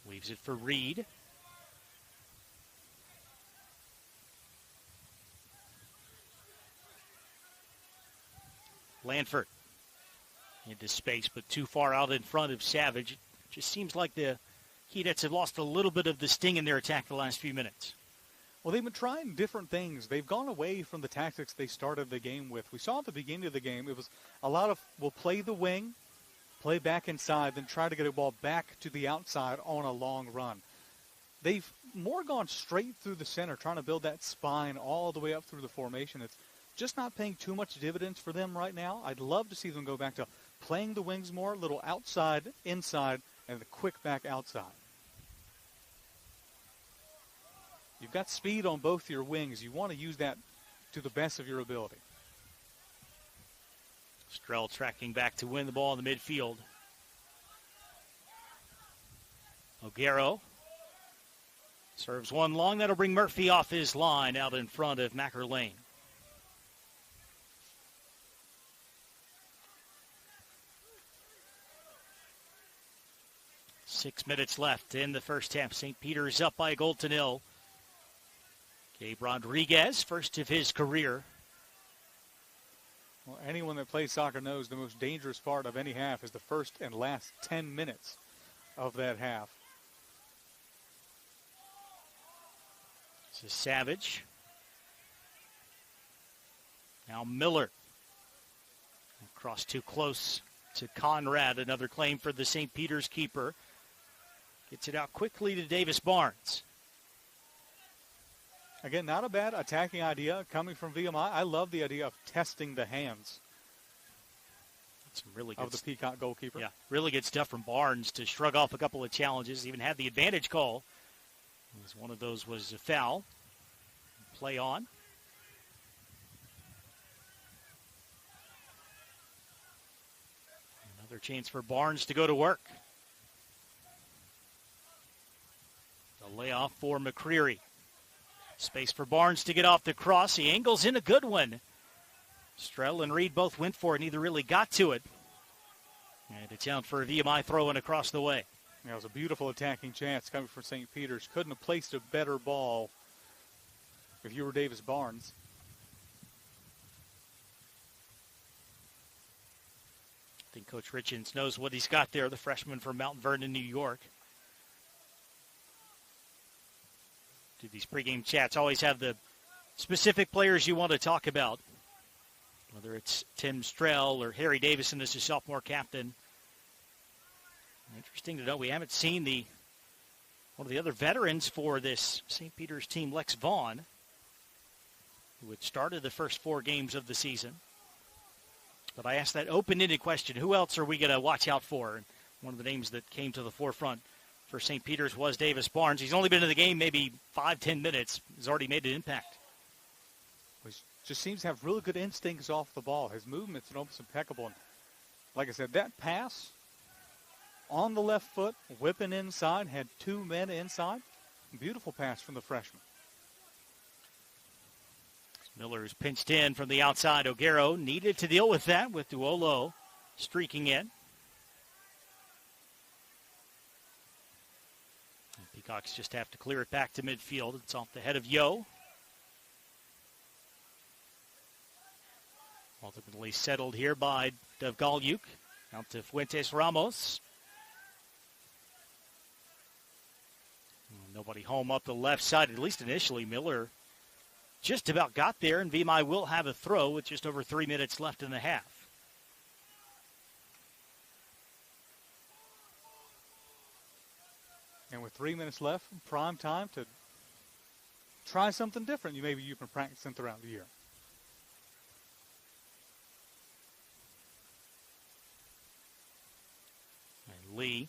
Weaves it for Reed. Lanford into space, but too far out in front of Savage. It just seems like the Keydets have lost a little bit of the sting in their attack the last few minutes. Well, they've been trying different things. They've gone away from the tactics they started the game with. We saw at the beginning of the game, it was a lot of, we'll play the wing, play back inside, then try to get a ball back to the outside on a long run. They've more gone straight through the center, trying to build that spine all the way up through the formation. It's just not paying too much dividends for them right now. I'd love to see them go back to playing the wings more, a little outside, inside, and the quick back outside. You've got speed on both your wings. You want to use that to the best of your ability. Strell tracking back to win the ball in the midfield. Aguero serves one long. That'll bring Murphy off his line out in front of Macker Lane. Six minutes left in the first half. St. Peter's up by a goal to nil. Gabe Rodriguez, first of his career. Well, anyone that plays soccer knows the most dangerous part of any half is the first and last 10 minutes of that half. This is Savage. Now Miller. Across too close to Conrad. Another claim for the St. Peter's keeper. Gets it out quickly to Davis Barnes. Again, not a bad attacking idea coming from VMI. I love the idea of testing the hands really good of the Peacock goalkeeper. Yeah, really good stuff from Barnes to shrug off a couple of challenges. Even had the advantage call. One of those was a foul. Play on. Another chance for Barnes to go to work. layoff for McCreary. Space for Barnes to get off the cross. He angles in a good one. Strell and Reed both went for it. Neither really got to it. And it's out for a VMI throw-in across the way. Yeah, it was a beautiful attacking chance coming from St. Peter's. Couldn't have placed a better ball if you were Davis Barnes. I think Coach Richens knows what he's got there, the freshman from Mount Vernon, New York. Do these pregame chats always have the specific players you want to talk about, whether it's Tim Strell or Harry Davison as a sophomore captain. Interesting to know we haven't seen one of the other veterans for this St. Peter's team, Lex Vaughn, who had started the first 4 games of the season. But I asked that open-ended question, who else are we going to watch out for? And one of the names that came to the forefront for St. Peter's was Davis Barnes. He's only been in the game maybe 5-10 minutes. He's already made an impact. He just seems to have really good instincts off the ball. His movement's almost impeccable. And like I said, that pass on the left foot, whipping inside, had 2 men inside. Beautiful pass from the freshman. Miller's pinched in from the outside. O'Garo needed to deal with that with Duolo streaking in. Peacocks just have to clear it back to midfield. It's off the head of Yo. Ultimately settled here by Devgalyuk. Out to Fuentes Ramos. Nobody home up the left side, at least initially. Miller just about got there, and VMI will have a throw with just over 3 minutes left in the half. And with 3 minutes left, prime time to try something different maybe you've been practicing throughout the year. And Lee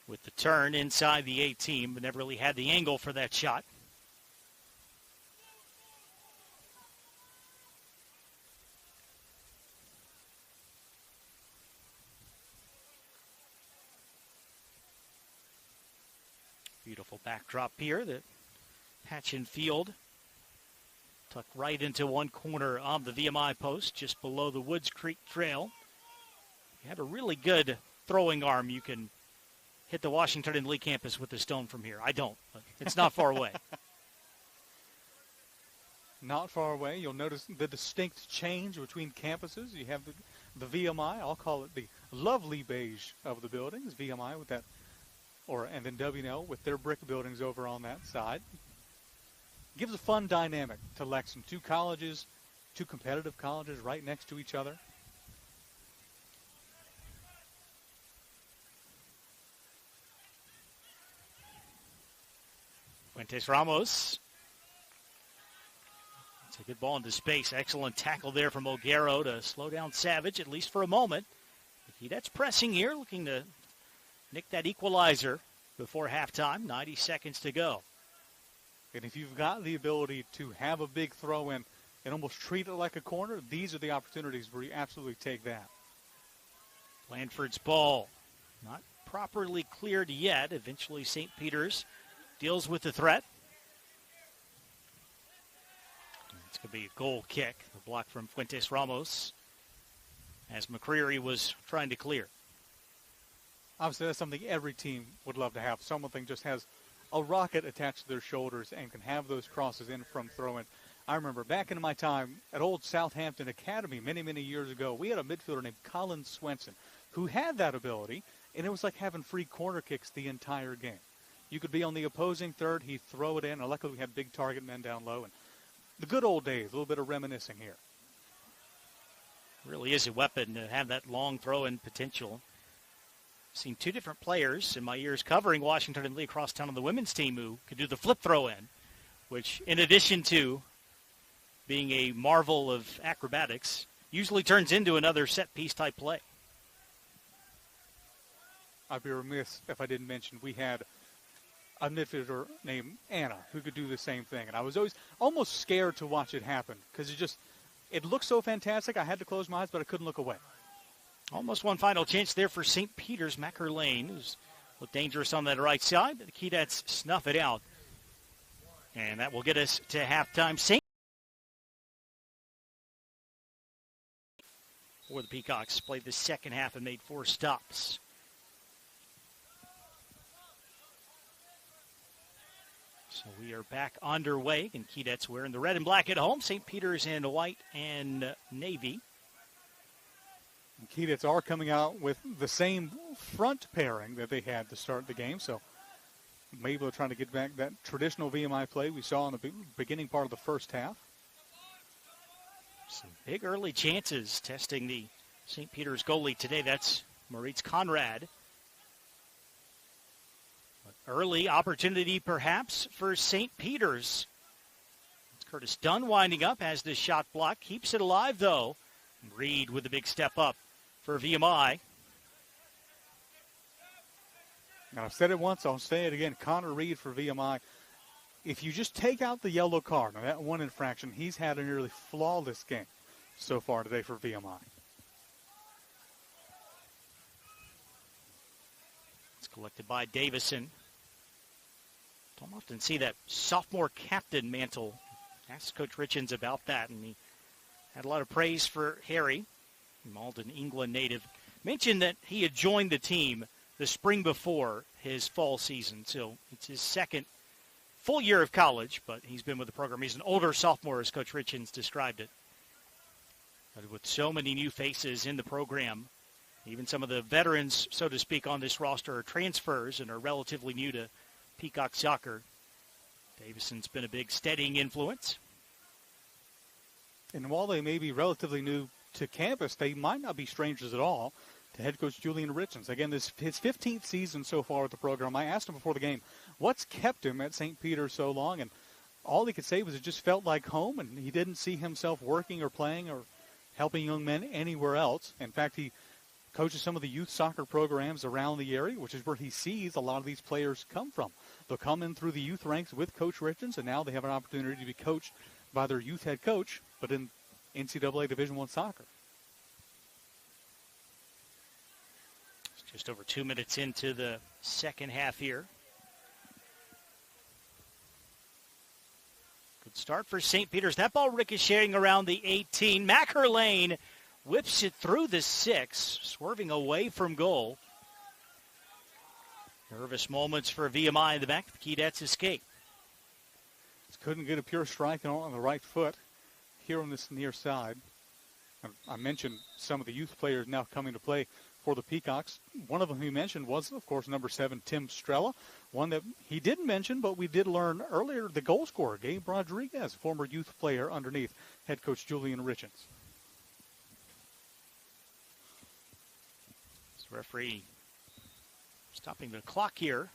with the turn inside the 18, but never really had the angle for that shot. Beautiful backdrop here. The patch and field tucked right into one corner of the VMI post, just below the Woods Creek Trail. You have a really good throwing arm. You can hit the Washington and Lee campus with a stone from here. I don't, but it's not far away. Not far away. You'll notice the distinct change between campuses. You have the VMI, I'll call it the lovely beige of the buildings, VMI with that, and then WNL with their brick buildings over on that side. Gives a fun dynamic to Lexington. 2 colleges, 2 competitive colleges right next to each other. Fuentes Ramos. It's a good ball into space. Excellent tackle there from O'Garo to slow down Savage, at least for a moment. That's pressing here, looking to nick that equalizer before halftime. 90 seconds to go. And if you've got the ability to have a big throw-in and almost treat it like a corner, these are the opportunities where you absolutely take that. Blandford's ball not properly cleared yet. Eventually St. Peter's deals with the threat. It's going to be a goal kick. The block from Fuentes Ramos as McCreary was trying to clear. Obviously, that's something every team would love to have. Someone that just has a rocket attached to their shoulders and can have those crosses in from throw-in. I remember back in my time at old Southampton Academy many, many years ago, we had a midfielder named Colin Swenson who had that ability, and it was like having free corner kicks the entire game. You could be on the opposing third, he'd throw it in. And luckily, we had big target men down low. And the good old days, a little bit of reminiscing here. Really is a weapon to have that long throw-in potential. I've seen 2 different players in my years covering Washington and Lee across town on the women's team who could do the flip throw-in, which in addition to being a marvel of acrobatics, usually turns into another set-piece type play. I'd be remiss if I didn't mention we had a midfielder named Anna who could do the same thing. And I was always almost scared to watch it happen because it looked so fantastic. I had to close my eyes, but I couldn't look away. Almost one final chance there for St. Peter's. Macker Lane, who's looked dangerous on that right side, but the Keydets snuff it out And that will get us to halftime. St. For the Peacocks played the second half and made 4 stops. So we are back underway. And Keydets wearing the red and black at home. St. Peter's in white and navy. And Keydets are coming out with the same front pairing that they had to start the game. So maybe they're trying to get back that traditional VMI play we saw in the beginning part of the first half. Some big early chances testing the St. Peter's goalie today. That's Moritz Conrad. Early opportunity, perhaps, for St. Peter's. It's Curtis Dunn winding up as the shot block. Keeps it alive, though. Reed with a big step up for VMI. And I've said it once, I'll say it again. Connor Reed for VMI. If you just take out the yellow card, now that one infraction, he's had a nearly flawless game so far today for VMI. It's collected by Davison. Don't often see that sophomore captain mantle. Asked Coach Richens about that, and he had a lot of praise for Harry, Malden, England native. Mentioned that he had joined the team the spring before his fall season, so it's his second full year of college, but he's been with the program. He's an older sophomore, as Coach Richens described it. But with so many new faces in the program, even some of the veterans, so to speak, on this roster are transfers and are relatively new to Peacock soccer. Davison's been a big steadying influence. And while they may be relatively new to campus, they might not be strangers at all to head coach Julian Richens. Again, this his 15th season so far with the program. I asked him before the game, what's kept him at St. Peter's so long? And all he could say was it just felt like home, and he didn't see himself working or playing or helping young men anywhere else. In fact, he coaches some of the youth soccer programs around the area, which is where he sees a lot of these players come from. They'll come in through the youth ranks with Coach Richens, and now they have an opportunity to be coached by their youth head coach, but in NCAA Division I soccer. It's just over 2 minutes into the second half here. Good start for St. Peter's. That ball ricocheting around the 18. Macker Lane whips it through the 6, swerving away from goal. Nervous moments for VMI in the back. The Keydets escape. Couldn't get a pure strike on the right foot here on this near side. I mentioned some of the youth players now coming to play for the Peacocks. One of them he mentioned was, of course, number 7, Tim Strella. One that he didn't mention, but we did learn earlier, the goal scorer, Gabe Rodriguez, former youth player underneath head coach Julian Richens. Referee stopping the clock here.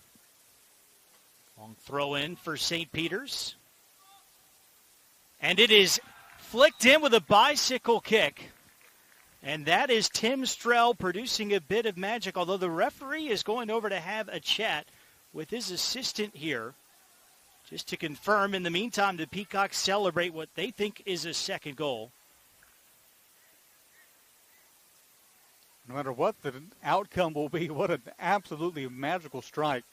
Long throw in for St. Peter's. And it is flicked in with a bicycle kick. And that is Tim Strell producing a bit of magic, although the referee is going over to have a chat with his assistant here just to confirm. In the meantime, the Peacocks celebrate what they think is a second goal. No matter what the outcome will be, what an absolutely magical strike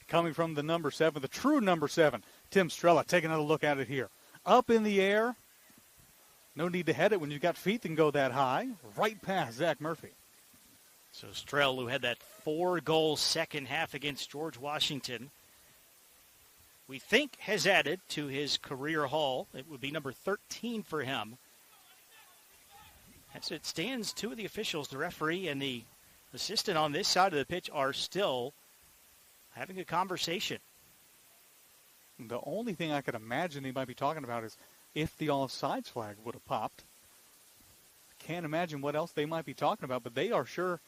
coming from the number 7, the true number 7, Tim Strella. Take another look at it here. Up in the air. No need to head it when you've got feet that can go that high. Right past Zach Murphy. So Strell, who had that 4-goal second half against George Washington, we think has added to his career haul. It would be number 13 for him. As it stands, 2 of the officials, the referee and the assistant on this side of the pitch, are still having a conversation. The only thing I could imagine they might be talking about is if the offsides flag would have popped. Can't imagine what else they might be talking about, but they are sure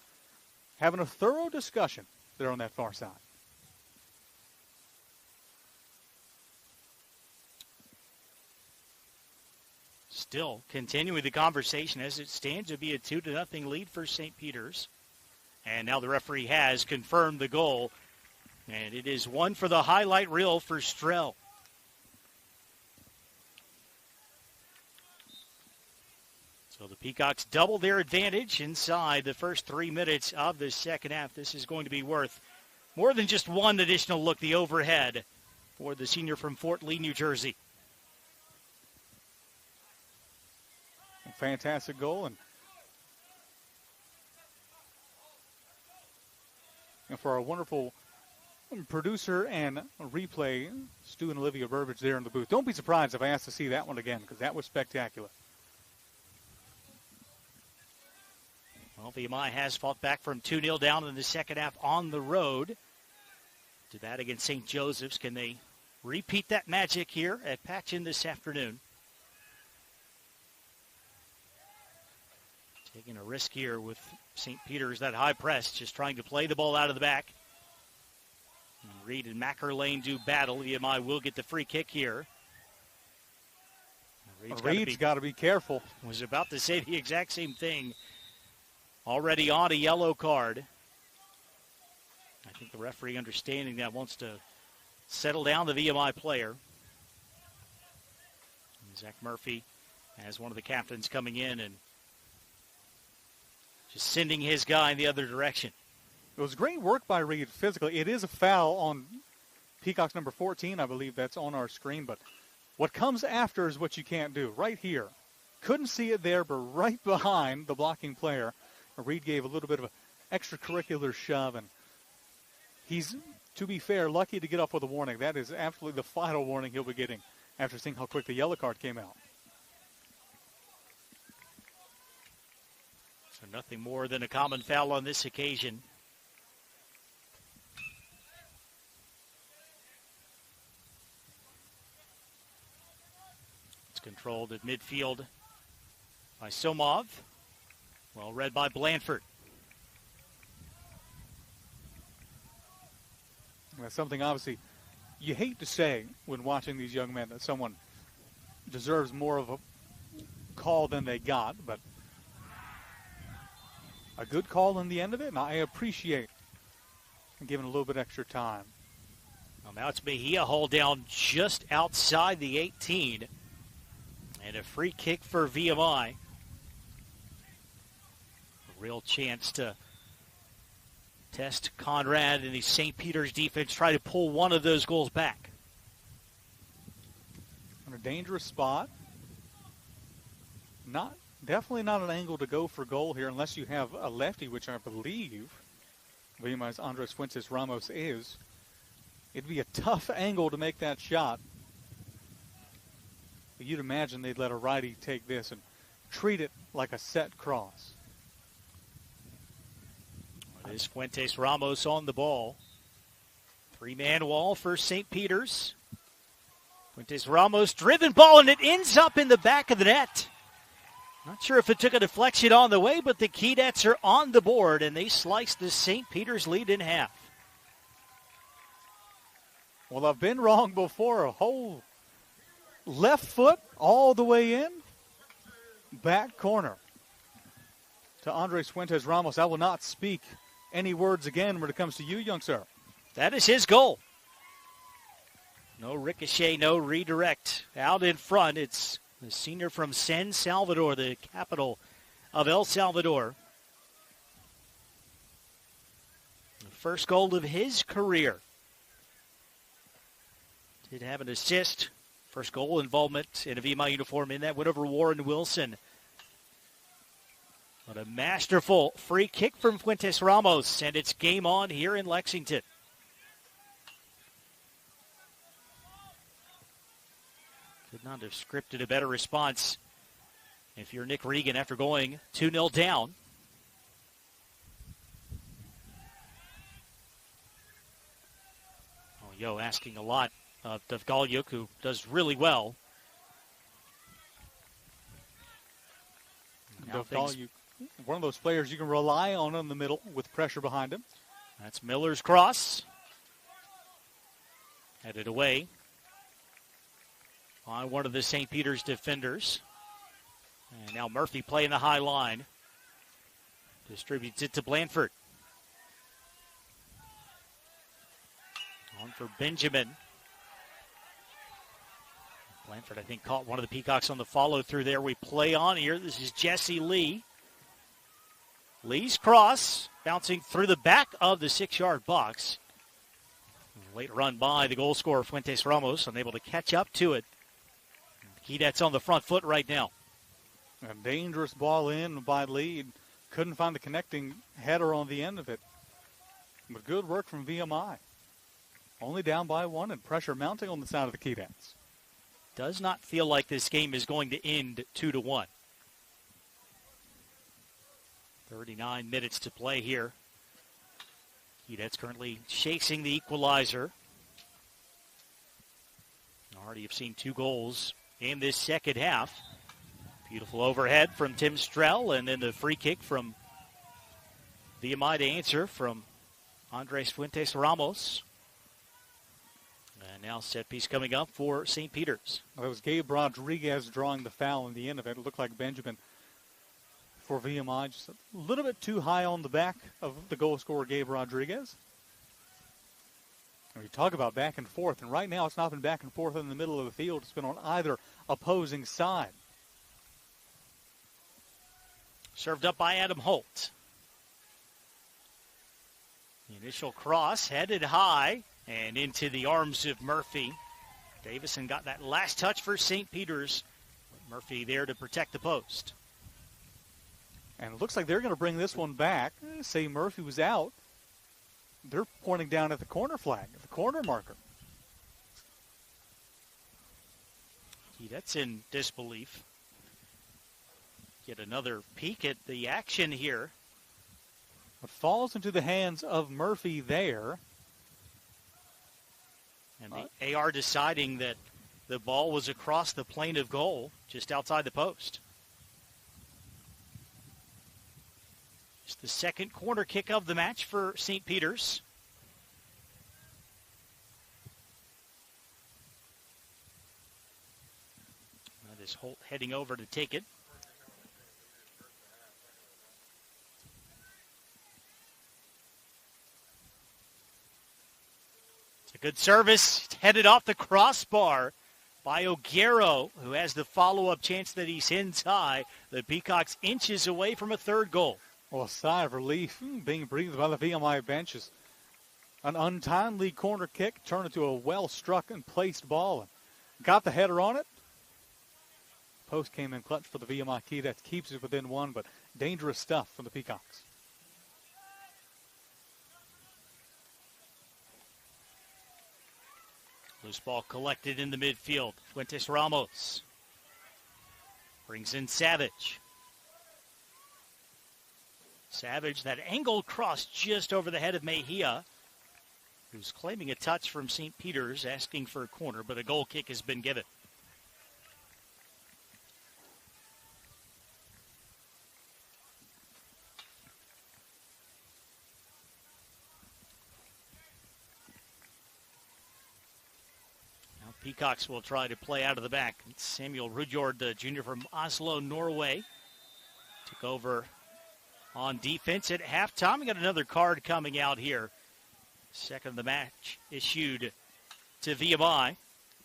having a thorough discussion there on that far side. Still continuing the conversation as it stands to be a 2-0 lead for St. Peter's. And now the referee has confirmed the goal. And it is one for the highlight reel for Strell. So the Peacocks double their advantage inside the first 3 minutes of the second half. This is going to be worth more than just one additional look. The overhead for the senior from Fort Lee, New Jersey. Fantastic goal. And for our wonderful producer and replay, Stu and Olivia Burbage there in the booth. Don't be surprised if I ask to see that one again, because that was spectacular. Well, VMI has fought back from 2-0 down in the second half on the road. Did that against St. Joseph's. Can they repeat that magic here at Patchen this afternoon? Taking a risk here with St. Peter's, that high press, just trying to play the ball out of the back. And Reed and Mackerlane do battle. VMI will get the free kick here. Reed's got to be careful. Was about to say the exact same thing. Already on a yellow card. I think the referee, understanding that, wants to settle down the VMI player. And Zach Murphy, as one of the captains, coming in and just sending his guy in the other direction. It was great work by Reed physically. It is a foul on Peacock's number 14. I believe that's on our screen. But what comes after is what you can't do. Right here. Couldn't see it there, but right behind the blocking player, Reed gave a little bit of an extracurricular shove. And he's, to be fair, lucky to get off with a warning. That is absolutely the final warning he'll be getting after seeing how quick the yellow card came out. So nothing more than a common foul on this occasion. It's controlled at midfield by Somov. Well read by Blanford. That's something, obviously, you hate to say when watching these young men, that someone deserves more of a call than they got, but a good call in the end of it, and I appreciate giving a little bit extra time. Well, now it's Mejia hauled down just outside the 18, and a free kick for VMI. A real chance to test Conrad and the St. Peter's defense, try to pull one of those goals back. In a dangerous spot. Definitely not an angle to go for goal here unless you have a lefty, which I believe VMI's Andres Fuentes Ramos is. It'd be a tough angle to make that shot. But you'd imagine they'd let a righty take this and treat it like a set cross. It is Fuentes Ramos on the ball. Three-man wall for St. Peter's. Fuentes Ramos driven ball, and it ends up in the back of the net. Not sure if it took a deflection on the way, but the Keydets are on the board, and they sliced the St. Peter's lead in half. Well, I've been wrong before. A whole left foot all the way in. Back corner to Andres Fuentes Ramos. I will not speak any words again when it comes to you, young sir. That is his goal. No ricochet, no redirect. Out in front, it's the senior from San Salvador, the capital of El Salvador. The first goal of his career. Did have an assist. First goal involvement in a VMI uniform in that win over Warren Wilson. But a masterful free kick from Fuentes Ramos, and it's game on here in Lexington. Could not have scripted a better response if you're Nick Regan after going 2-0 down. Oh, Yo asking a lot of Devgalyuk, who does really well. Devgalyuk, one of those players you can rely on in the middle with pressure behind him. That's Miller's cross. Headed away by one of the St. Peter's defenders. And now Murphy playing the high line. Distributes it to Blanford. On for Benjamin. Blanford, I think, caught one of the Peacocks on the follow-through there. We play on here. This is Jesse Lee. Lee's cross bouncing through the back of the 6-yard box. Late run by the goal scorer, Fuentes Ramos, unable to catch up to it. Keydet's on the front foot right now. A dangerous ball in by Lead. Couldn't find the connecting header on the end of it. But good work from VMI. Only down by 1 and pressure mounting on the side of the Keydets. Does not feel like this game is going to end 2-1. 39 minutes to play here. Keydet's currently chasing the equalizer. Already have seen 2 goals in this second half. Beautiful overhead from Tim Strell, and then the free kick from VMI to answer from Andres Fuentes Ramos. And now set piece coming up for St. Peter's. Well, it was Gabe Rodriguez drawing the foul in the end of it. It looked like Benjamin for VMI, just a little bit too high on the back of the goal scorer, Gabe Rodriguez. And we talk about back and forth, and right now it's not been back and forth in the middle of the field. It's been on either opposing side. Served up by Adam Holt. The initial cross headed high and into the arms of Murphy. Davison got that last touch for St. Peter's. Murphy there to protect the post. And it looks like they're going to bring this one back. Say Murphy was out. They're pointing down at the corner flag, at the corner marker. That's in disbelief. Get another peek at the action here. It falls into the hands of Murphy there. And the AR deciding that the ball was across the plane of goal, just outside the post. It's the second corner kick of the match for St. Peter's. That is Holt heading over to take it. It's a good service. It's headed off the crossbar by O'Garo, who has the follow-up chance that he's inside. The Peacocks inches away from a third goal. Well, a sigh of relief being breathed by the VMI benches. An untimely corner kick turned into a well-struck and placed ball. And got the header on it. Post came in clutch for the VMI key. That keeps it within 1, but dangerous stuff from the Peacocks. Loose ball collected in the midfield. Fuentes Ramos brings in Savage. Savage, that angled cross just over the head of Mejia, who's claiming a touch from St. Peter's, asking for a corner, but a goal kick has been given. Now Peacocks will try to play out of the back. It's Samuel Rudjord, the junior from Oslo, Norway, took over on defense at halftime. We got another card coming out here. Second of the match issued to VMI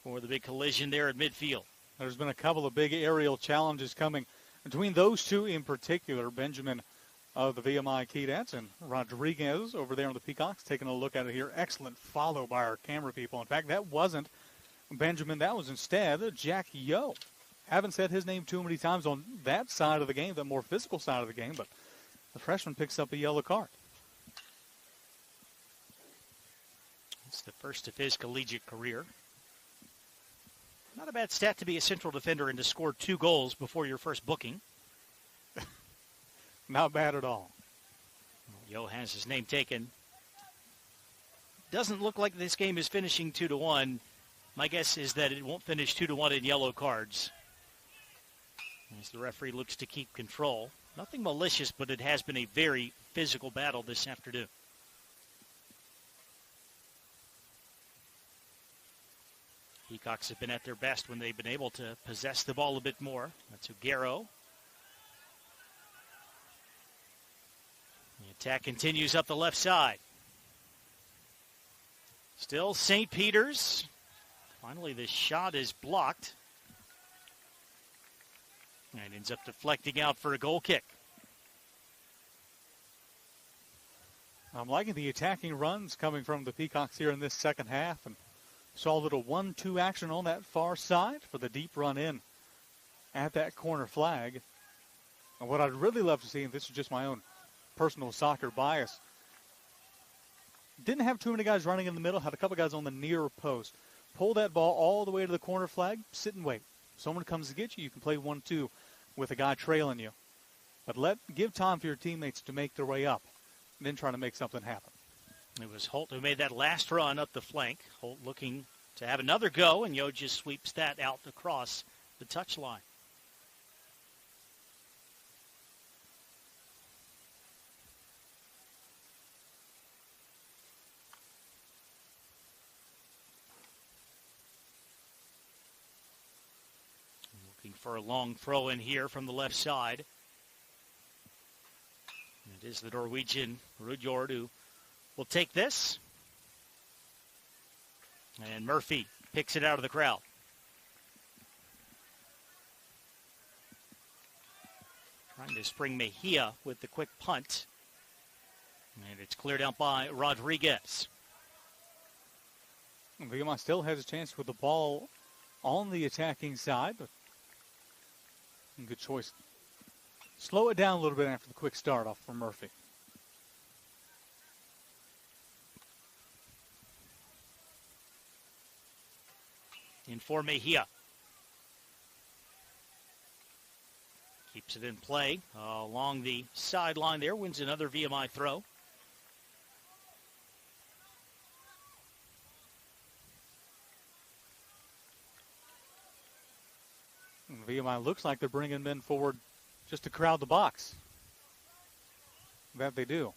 for the big collision there at midfield. There's been a couple of big aerial challenges coming between those two in particular. Benjamin of the VMI Keydets and Rodriguez over there on the Peacocks taking a look at it here. Excellent follow by our camera people. In fact, that wasn't Benjamin. That was instead Jack Yo. Haven't said his name too many times on that side of the game, the more physical side of the game, but the freshman picks up a yellow card. It's the first of his collegiate career. Not a bad stat to be a central defender and to score 2 goals before your first booking. Not bad at all. Yo has his name taken. Doesn't look like this game is finishing 2-1. My guess is that it won't finish 2-1 in yellow cards, as the referee looks to keep control. Nothing malicious, but it has been a very physical battle this afternoon. Peacocks have been at their best when they've been able to possess the ball a bit more. That's O'Garo. The attack continues up the left side. Still St. Peter's. Finally, the shot is blocked. And ends up deflecting out for a goal kick. I'm liking the attacking runs coming from the Peacocks here in this second half, and saw a little 1-2 action on that far side for the deep run in at that corner flag. And what I'd really love to see, and this is just my own personal soccer bias, didn't have too many guys running in the middle, had a couple guys on the near post. Pull that ball all the way to the corner flag, sit and wait. Someone comes to get you, you can play 1-2 with a guy trailing you. But give time for your teammates to make their way up, and then try to make something happen. It was Holt who made that last run up the flank. Holt looking to have another go, and Yo just sweeps that out across the touchline. Looking for a long throw in here from the left side. It is the Norwegian Rudjord who will take this. And Murphy picks it out of the crowd. Trying to spring Mejia with the quick punt. And it's cleared out by Rodriguez. VMI still has a chance with the ball on the attacking side, but good choice. Slow it down a little bit after the quick start off from Murphy. In for Mejia. Keeps it in play along the sideline there. Wins another VMI throw. And VMI looks like they're bringing men forward just to crowd the box. That they do.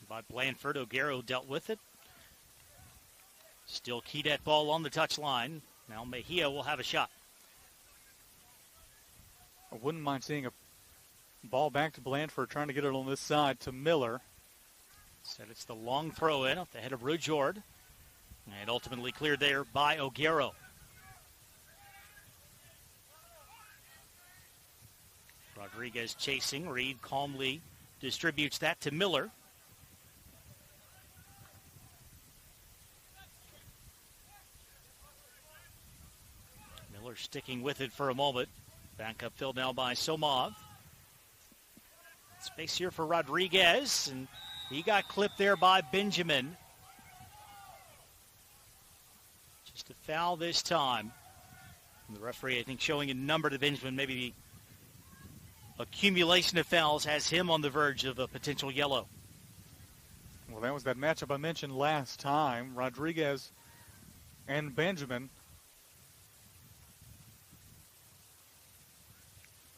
By Blanford, O'Garo dealt with it. Still Kedet ball on the touchline. Now Mejia will have a shot. I wouldn't mind seeing a ball back to Blanford, trying to get it on this side to Miller. Said it's the long throw in off the head of Rudjord. And ultimately cleared there by O'Garo. Rodriguez chasing. Reed calmly distributes that to Miller. Miller sticking with it for a moment. Back upfield now by Somov. Space here for Rodriguez, and he got clipped there by Benjamin. Just a foul this time. And the referee, I think, showing a number to Benjamin, maybe the accumulation of fouls has him on the verge of a potential yellow. Well, that was that matchup I mentioned last time. Rodriguez and Benjamin.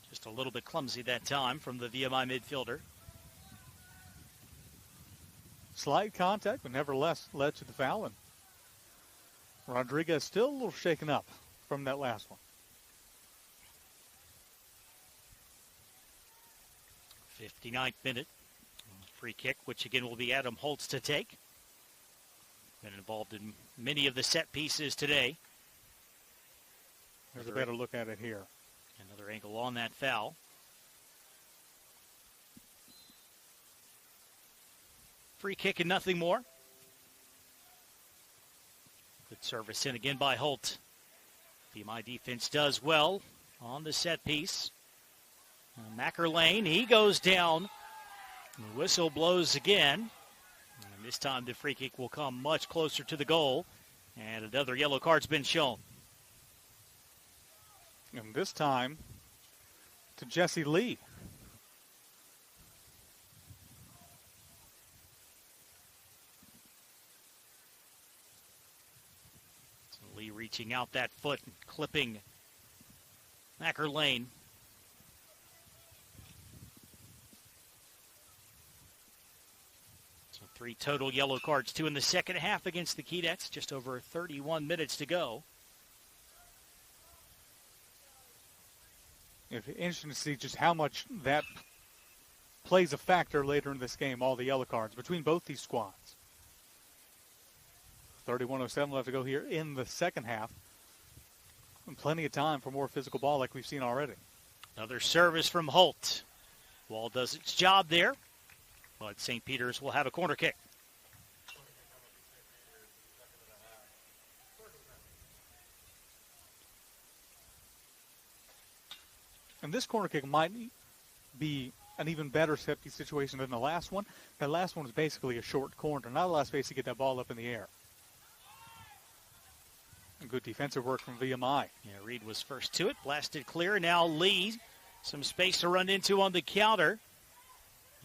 Just a little bit clumsy that time from the VMI midfielder. Slight contact, but nevertheless led to the foul. And Rodriguez still a little shaken up from that last one. 59th minute. Free kick, which again will be Adam Holtz to take. Been involved in many of the set pieces today. There's a better look at it here. Another angle on that foul. Free kick and nothing more. Good service in again by Holt. VMI defense does well on the set piece. Mackerlane, he goes down. The whistle blows again. And this time the free kick will come much closer to the goal. And another yellow card's been shown. And this time to Jesse Lee. So Lee reaching out that foot and clipping Mackerlane. So 3 total yellow cards, 2 in the second half against the Keydets. Just over 31 minutes to go. It's interesting to see just how much that plays a factor later in this game, all the yellow cards between both these squads. 31:07 left to go here in the second half. And plenty of time for more physical ball like we've seen already. Another service from Holt. Wall does its job there, but St. Peter's will have a corner kick. And this corner kick might be an even better safety situation than the last one. That last one was basically a short corner, not a lot of space to get that ball up in the air. Good defensive work from VMI. Yeah, Reed was first to it, blasted clear. Now Lee, some space to run into on the counter.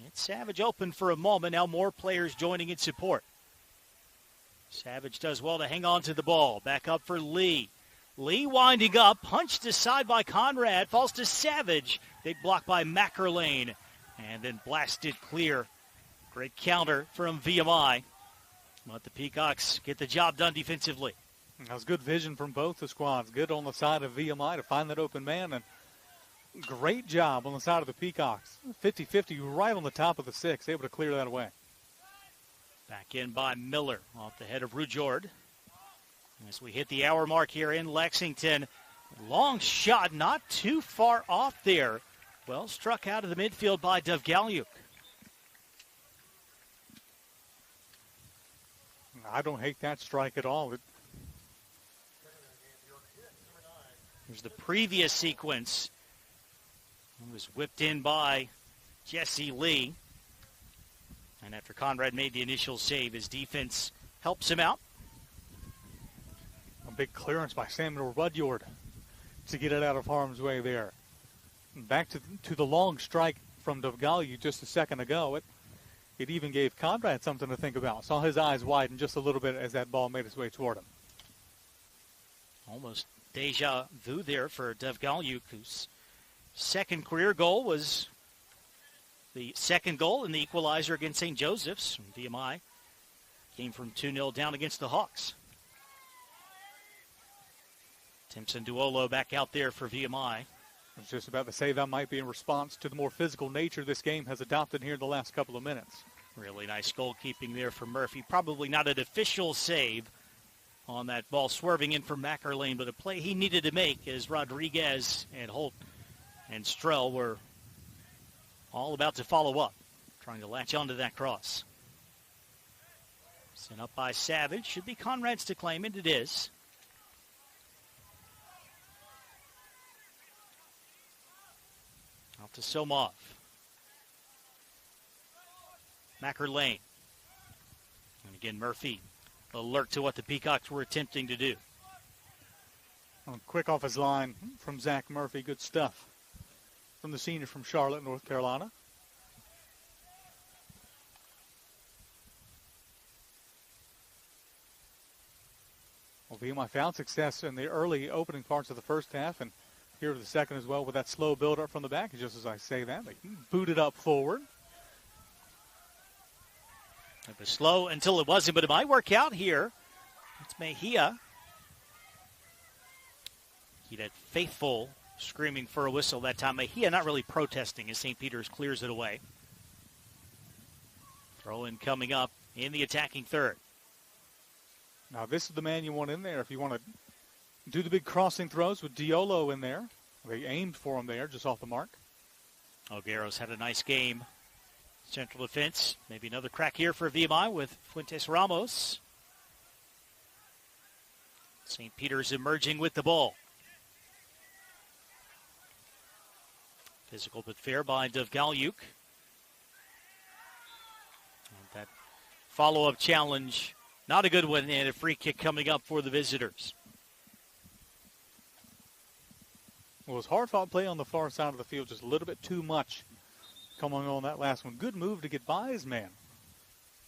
It's Savage open for a moment. Now more players joining in support. Savage does well to hang on to the ball. Back up for Lee. Lee winding up, punched aside by Conrad, falls to Savage. Big block by Mackerlane, and then blasted clear. Great counter from VMI. Let the Peacocks get the job done defensively. That was good vision from both the squads. Good on the side of VMI to find that open man, and great job on the side of the Peacocks. 50-50 right on the top of the six, able to clear that away. Back in by Miller off the head of Rujord. As we hit the hour mark here in Lexington, long shot, not too far off there. Well struck out of the midfield by Dovgalyuk. I don't hate that strike at all. Here's the previous sequence. It was whipped in by Jesse Lee. And after Conrad made the initial save, his defense helps him out. A big clearance by Samuel Rudyard to get it out of harm's way there. Back to the long strike from Dovgalyuk just a second ago. It even gave Conrad something to think about. Saw his eyes widen just a little bit as that ball made its way toward him. Almost deja vu there for Dovgalyuk, whose second career goal was the second goal in the equalizer against St. Joseph's. VMI came from 2-0 down against the Hawks. Timson Duolo back out there for VMI. I was just about to say that might be in response to the more physical nature this game has adopted here in the last couple of minutes. Really nice goalkeeping there from Murphy. Probably not an official save on that ball swerving in from Mackerlane, but a play he needed to make as Rodriguez and Holt and Strell were all about to follow up, trying to latch onto that cross. Sent up by Savage. Should be Conrad's to claim it. It is. Out to Somov. Mackerlane. And again, Murphy alert to what the Peacocks were attempting to do. Quick off his line from Zach Murphy. Good stuff from the senior from Charlotte, North Carolina. Well, VMI found success in the early opening parts of the first half, and here of the second as well with that slow build-up from the back. And just as I say that, they booted up forward. It was slow until it wasn't, but it might work out here. It's Mejia. He had Faithful screaming for a whistle that time. Mejia not really protesting as St. Peter's clears it away. Throw in coming up in the attacking third. Now this is the man you want in there if you want to do the big crossing throws with Diolo in there. They aimed for him there, just off the mark. Alguero's had a nice game. Central defense. Maybe another crack here for VMI with Fuentes Ramos. St. Peter's emerging with the ball. Physical but fair by Dovgalyuk. And that follow-up challenge, not a good one, and a free kick coming up for the visitors. Well, it was hard-fought play on the far side of the field, just a little bit too much coming on that last one. Good move to get by his man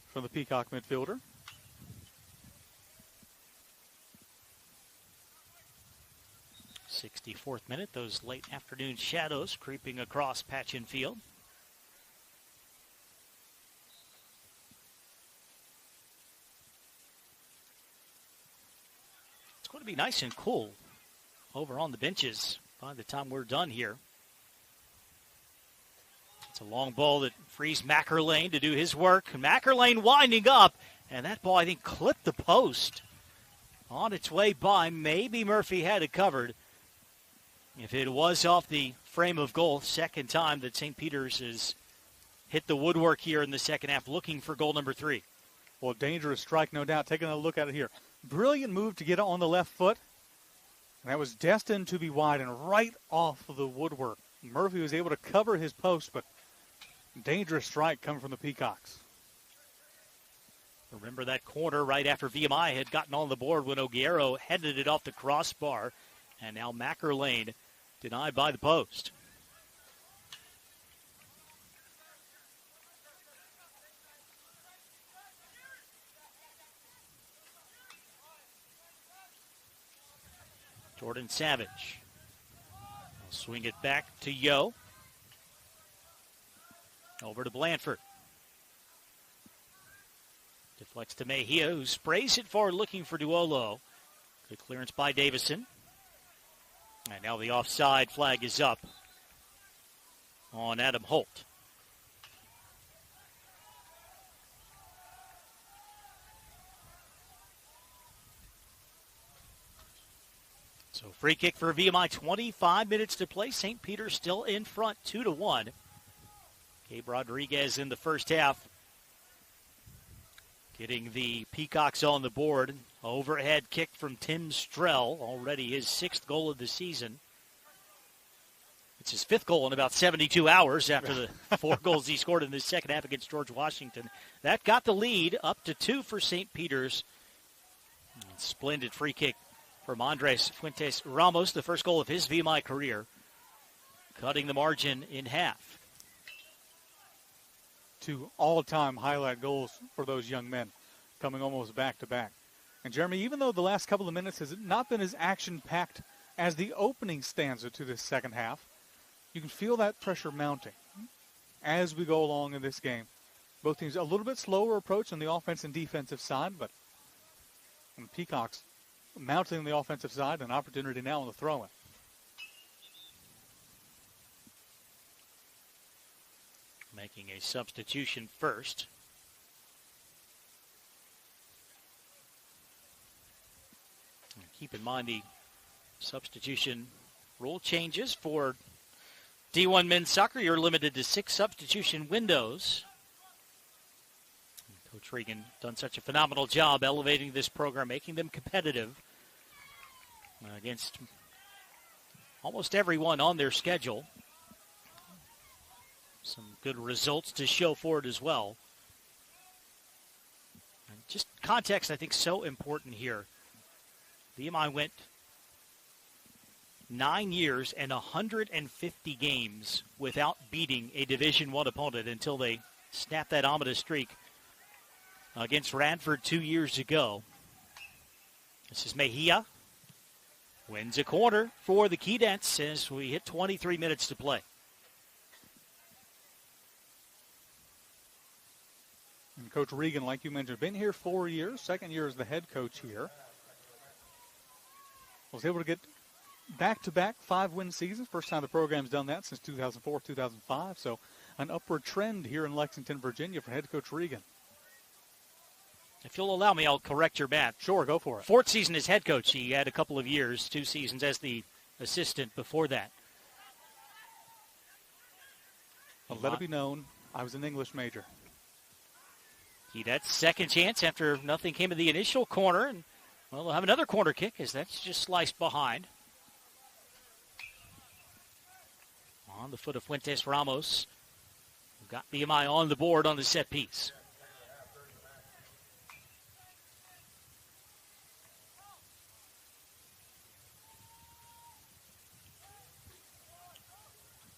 from the Peacock midfielder. '64th minute, those late afternoon shadows creeping across patch and field. It's going to be nice and cool over on the benches by the time we're done here. It's a long ball that frees Mackerlane to do his work. Mackerlane winding up, and that ball, I think, clipped the post on its way by. Maybe Murphy had it covered. If it was off the frame of goal, second time that St. Peter's has hit the woodwork here in the second half, looking for goal number 3. Well, dangerous strike, no doubt. Taking a look at it here. Brilliant move to get it on the left foot. And that was destined to be wide and right off of the woodwork. Murphy was able to cover his post, but dangerous strike coming from the Peacocks. Remember that corner right after VMI had gotten on the board when Oguero headed it off the crossbar. And now Macker Lane denied by the post. Jordan Savage will swing it back to Yo. Over to Blanford. Deflects to Mejia, who sprays it forward looking for Duolo. Good clearance by Davison. And now the offside flag is up on Adam Holt. So free kick for VMI, 25 minutes to play. St. Peter still in front, 2-1. Gabe Rodriguez in the first half, getting the Peacocks on the board. Overhead kick from Tim Strell, already his 6th goal of the season. It's his 5th goal in about 72 hours after the 4 goals he scored in the second half against George Washington. That got the lead up to 2 for St. Peter's. Splendid free kick from Andres Fuentes Ramos, the first goal of his VMI career, cutting the margin in half. 2 all-time highlight goals for those young men, coming almost back-to-back. And Jeremy, even though the last couple of minutes has not been as action-packed as the opening stanza to this second half, you can feel that pressure mounting as we go along in this game. Both teams a little bit slower approach on the offense and defensive side, but the Peacocks mounting the offensive side, an opportunity now on the throw-in. Making a substitution first. And keep in mind the substitution rule changes for D1 men's soccer. You're limited to 6 substitution windows. And Coach Regan done such a phenomenal job elevating this program, making them competitive against almost everyone on their schedule. Some good results to show for it as well. And just context, I think, so important here. VMI went 9 years and 150 games without beating a Division I opponent until they snapped that ominous streak against Radford 2 years ago. This is Mejia. Wins a corner for the Keydets as we hit 23 minutes to play. And Coach Regan, like you mentioned, been here 4 years, 2nd year as the head coach here. Was able to get back-to-back 5-win seasons. First time the program's done that since 2004, 2005. So an upward trend here in Lexington, Virginia for head coach Regan. If you'll allow me, I'll correct your math. Sure, go for it. 4th season as head coach. He had a couple of years, 2 seasons as the assistant before that. Well, let it be known, I was an English major. That's second chance after nothing came of the initial corner. And, well, they'll have another corner kick as that's just sliced behind. On the foot of Fuentes Ramos. We've got VMI on the board on the set piece.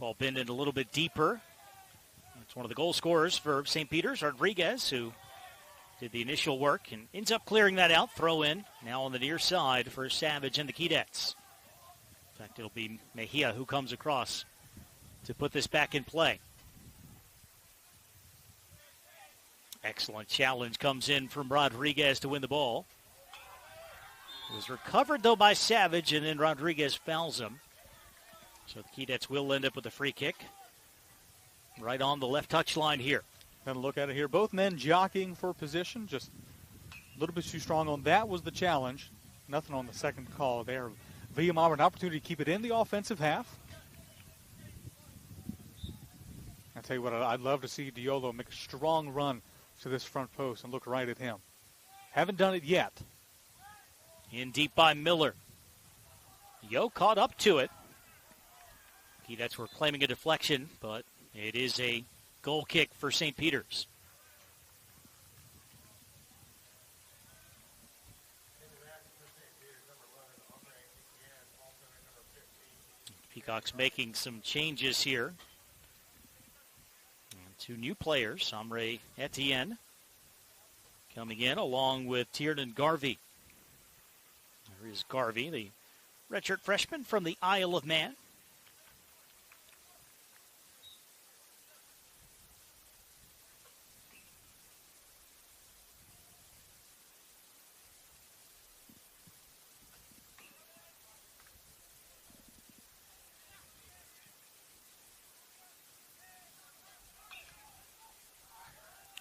Ball bending a little bit deeper. It's one of the goal scorers for St. Peter's, Rodriguez, who did the initial work and ends up clearing that out. Throw in now on the near side for Savage and the Keydets. In fact, it'll be Mejia who comes across to put this back in play. Excellent challenge comes in from Rodriguez to win the ball. It was recovered, though, by Savage, and then Rodriguez fouls him. So the Keydets will end up with a free kick right on the left touchline here. Going to look at it here. Both men jockeying for position, just a little bit too strong on that was the challenge. Nothing on the second call there. VMI with an opportunity to keep it in the offensive half. I tell you what, I'd love to see Diolo make a strong run to this front post and look right at him. Haven't done it yet. In deep by Miller. Yo caught up to it. That's we're claiming a deflection, but it is a goal kick for St. Peter's. Peacock's making some changes here. And 2 new players, Amre Etienne coming in along with Tiernan Garvey. There is Garvey, the redshirt freshman from the Isle of Man.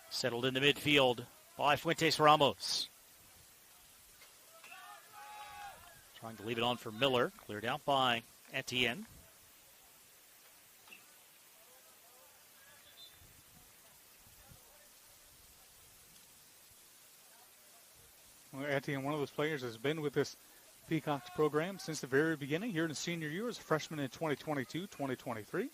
Settled in the midfield by Fuentes Ramos. Trying to leave it on for Miller. Cleared out by Etienne. Well, Etienne, one of those players, has been with this Peacocks program since the very beginning, here in his senior year as a freshman in 2022-2023.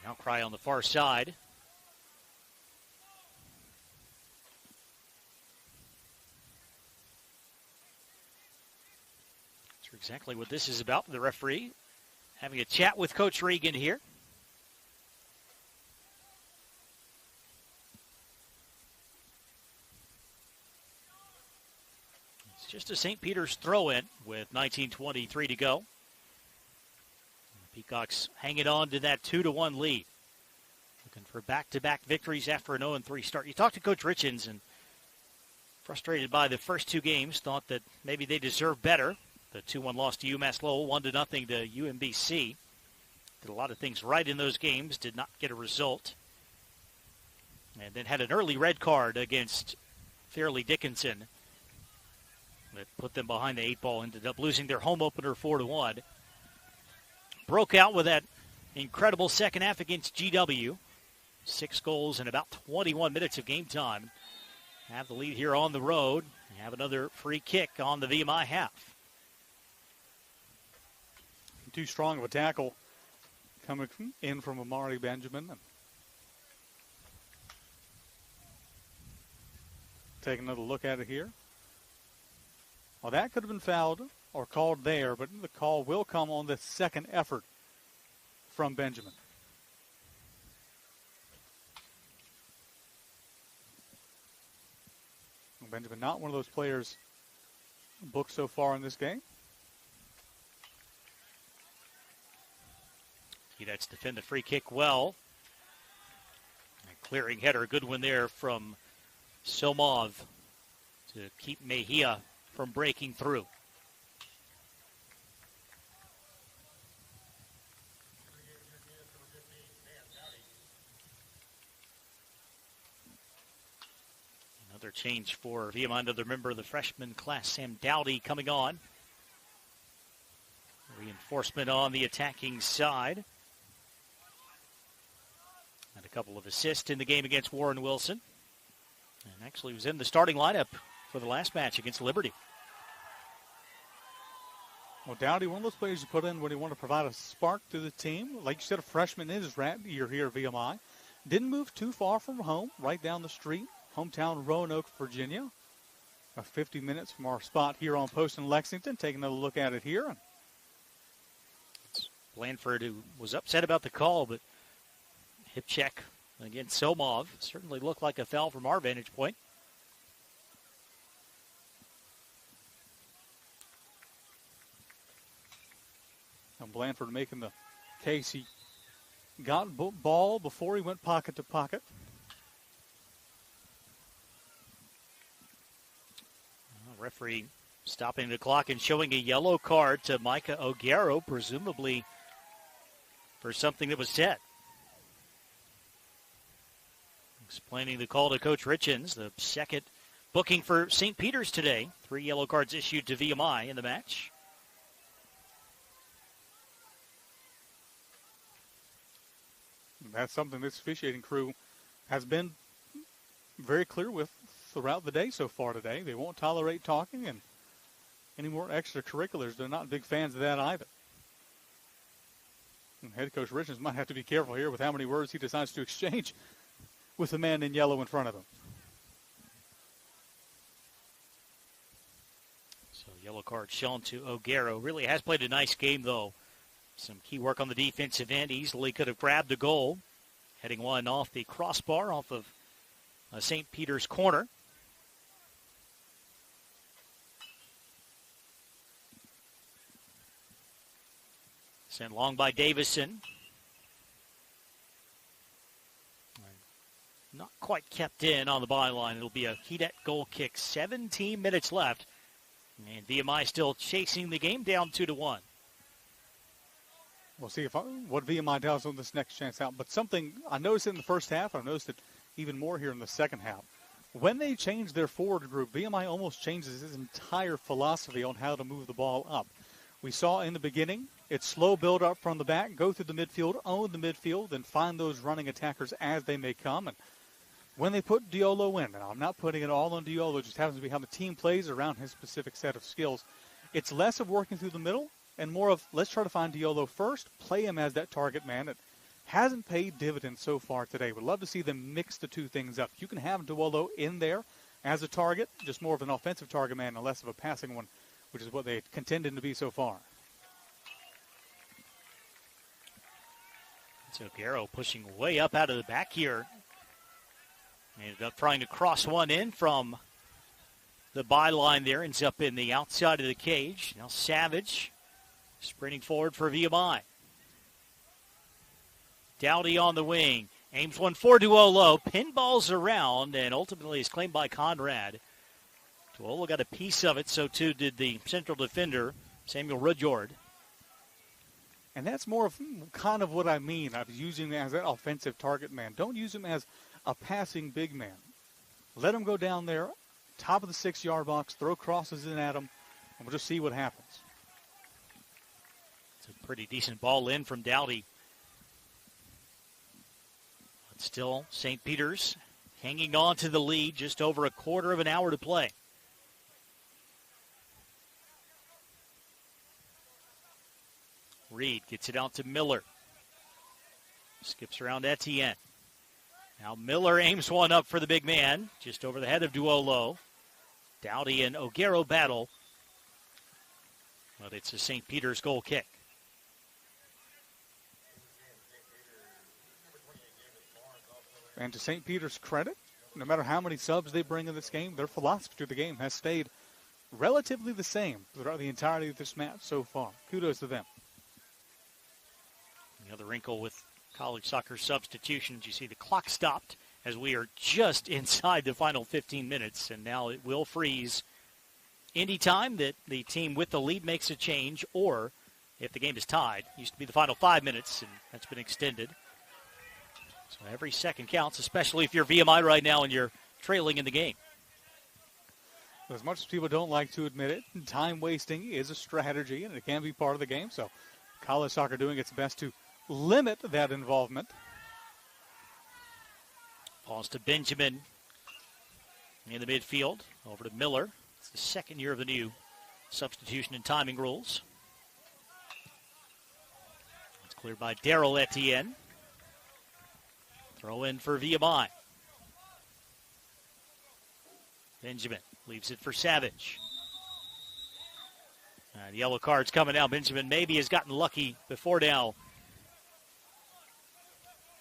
Outcry on the far side. That's exactly what this is about. The referee having a chat with Coach Regan here. It's just a St. Peter's throw-in with 19:23 to go. Peacocks hanging on to that 2-1 lead. Looking for back-to-back victories after an 0-3 start. You talked to Coach Richens, and frustrated by the first 2 games, thought that maybe they deserved better. The 2-1 loss to UMass Lowell, 1-0 to UMBC. Did a lot of things right in those games, did not get a result. And then had an early red card against Fairleigh Dickinson that put them behind the 8 ball, ended up losing their home opener 4-1. Broke out with that incredible second half against GW. 6 goals in about 21 minutes of game time. Have the lead here on the road. Have another free kick on the VMI half. Too strong of a tackle coming in from Amari Benjamin. Take another look at it here. Well, that could have been fouled or called there, but the call will come on the second effort from Benjamin. Benjamin, not one of those players booked so far in this game. That's defend the free kick well. A clearing header, good one there from Somov to keep Mejia from breaking through. Another change for VMI, another member of the freshman class, Sam Dowdy, coming on. Reinforcement on the attacking side. And a couple of assists in the game against Warren Wilson. And actually was in the starting lineup for the last match against Liberty. Well, Dowdy, one of those players you put in when you want to provide a spark to the team. Like you said, a freshman in his year here at VMI. Didn't move too far from home, right down the street. Hometown Roanoke, Virginia. 50 minutes from our spot here on Post in Lexington. Taking another look at it here. It's Blandford, who was upset about the call, but hip check against Somov certainly looked like a foul from our vantage point. And Blandford making the case he got ball before he went pocket to pocket. Referee stopping the clock and showing a yellow card to Micah O'Garo, presumably for something that was said. Explaining the call to Coach Richens, the second booking for St. Peter's today. 3 yellow cards issued to VMI in the match. That's something this officiating crew has been very clear with throughout the day so far today. They won't tolerate talking and any more extracurriculars. They're not big fans of that either. And head coach Richards might have to be careful here with how many words he decides to exchange with the man in yellow in front of him. So yellow card shown to O'Garo. Really has played a nice game, though. Some key work on the defensive end. Easily could have grabbed the goal. Heading one off the crossbar, off of St. Peter's corner. Sent long by Davison. Not quite kept in on the byline. It'll be a Kedat goal kick. 17 minutes left. And VMI still chasing the game down 2-1. We'll see what VMI does on this next chance out. But something I noticed in the first half, I noticed it even more here in the second half. When they change their forward group, VMI almost changes his entire philosophy on how to move the ball up. We saw in the beginning, it's slow build up from the back, go through the midfield, own the midfield, and find those running attackers as they may come. And when they put Diolo in, and I'm not putting it all on Diolo, it just happens to be how the team plays around his specific set of skills, it's less of working through the middle and more of let's try to find Diolo first, play him as that target man. It hasn't paid dividends so far today. Would love to see them mix the two things up. You can have Diolo in there as a target, just more of an offensive target man and less of a passing one, which is what they contended to be so far. So Garrow pushing way up out of the back here. Ended up trying to cross one in from the byline there. Ends up in the outside of the cage. Now Savage sprinting forward for VMI. Dowdy on the wing. Aims one for Duolo. Pinballs around and ultimately is claimed by Conrad. Duolo got a piece of it. So too did the central defender, Samuel Rudyard. And that's more of kind of what I mean. I'm using him as an offensive target man. Don't use him as a passing big man. Let him go down there, top of the 6-yard box, throw crosses in at him, and we'll just see what happens. It's a pretty decent ball in from Dowdy. But still, St. Peter's hanging on to the lead, just over a quarter of an hour to play. Reed gets it out to Miller. Skips around Etienne. Now Miller aims one up for the big man, just over the head of Duolo. Dowdy and O'Garo battle. But it's a St. Peter's goal kick. And to St. Peter's credit, no matter how many subs they bring in this game, their philosophy to the game has stayed relatively the same throughout the entirety of this match so far. Kudos to them. The other wrinkle with college soccer substitutions, you see the clock stopped as we are just inside the final 15 minutes, and now it will freeze any time that the team with the lead makes a change, or if the game is tied. It used to be the final 5 minutes, and that's been extended. So every second counts, especially if you're VMI right now and you're trailing in the game. As much as people don't like to admit it, time wasting is a strategy, and it can be part of the game. So college soccer doing its best to limit that involvement. Falls to Benjamin in the midfield. Over to Miller. It's the second year of the new substitution and timing rules. It's cleared by Daryl Etienne. Throw in for VMI. Benjamin leaves it for Savage. The yellow card's coming out. Benjamin maybe has gotten lucky before now.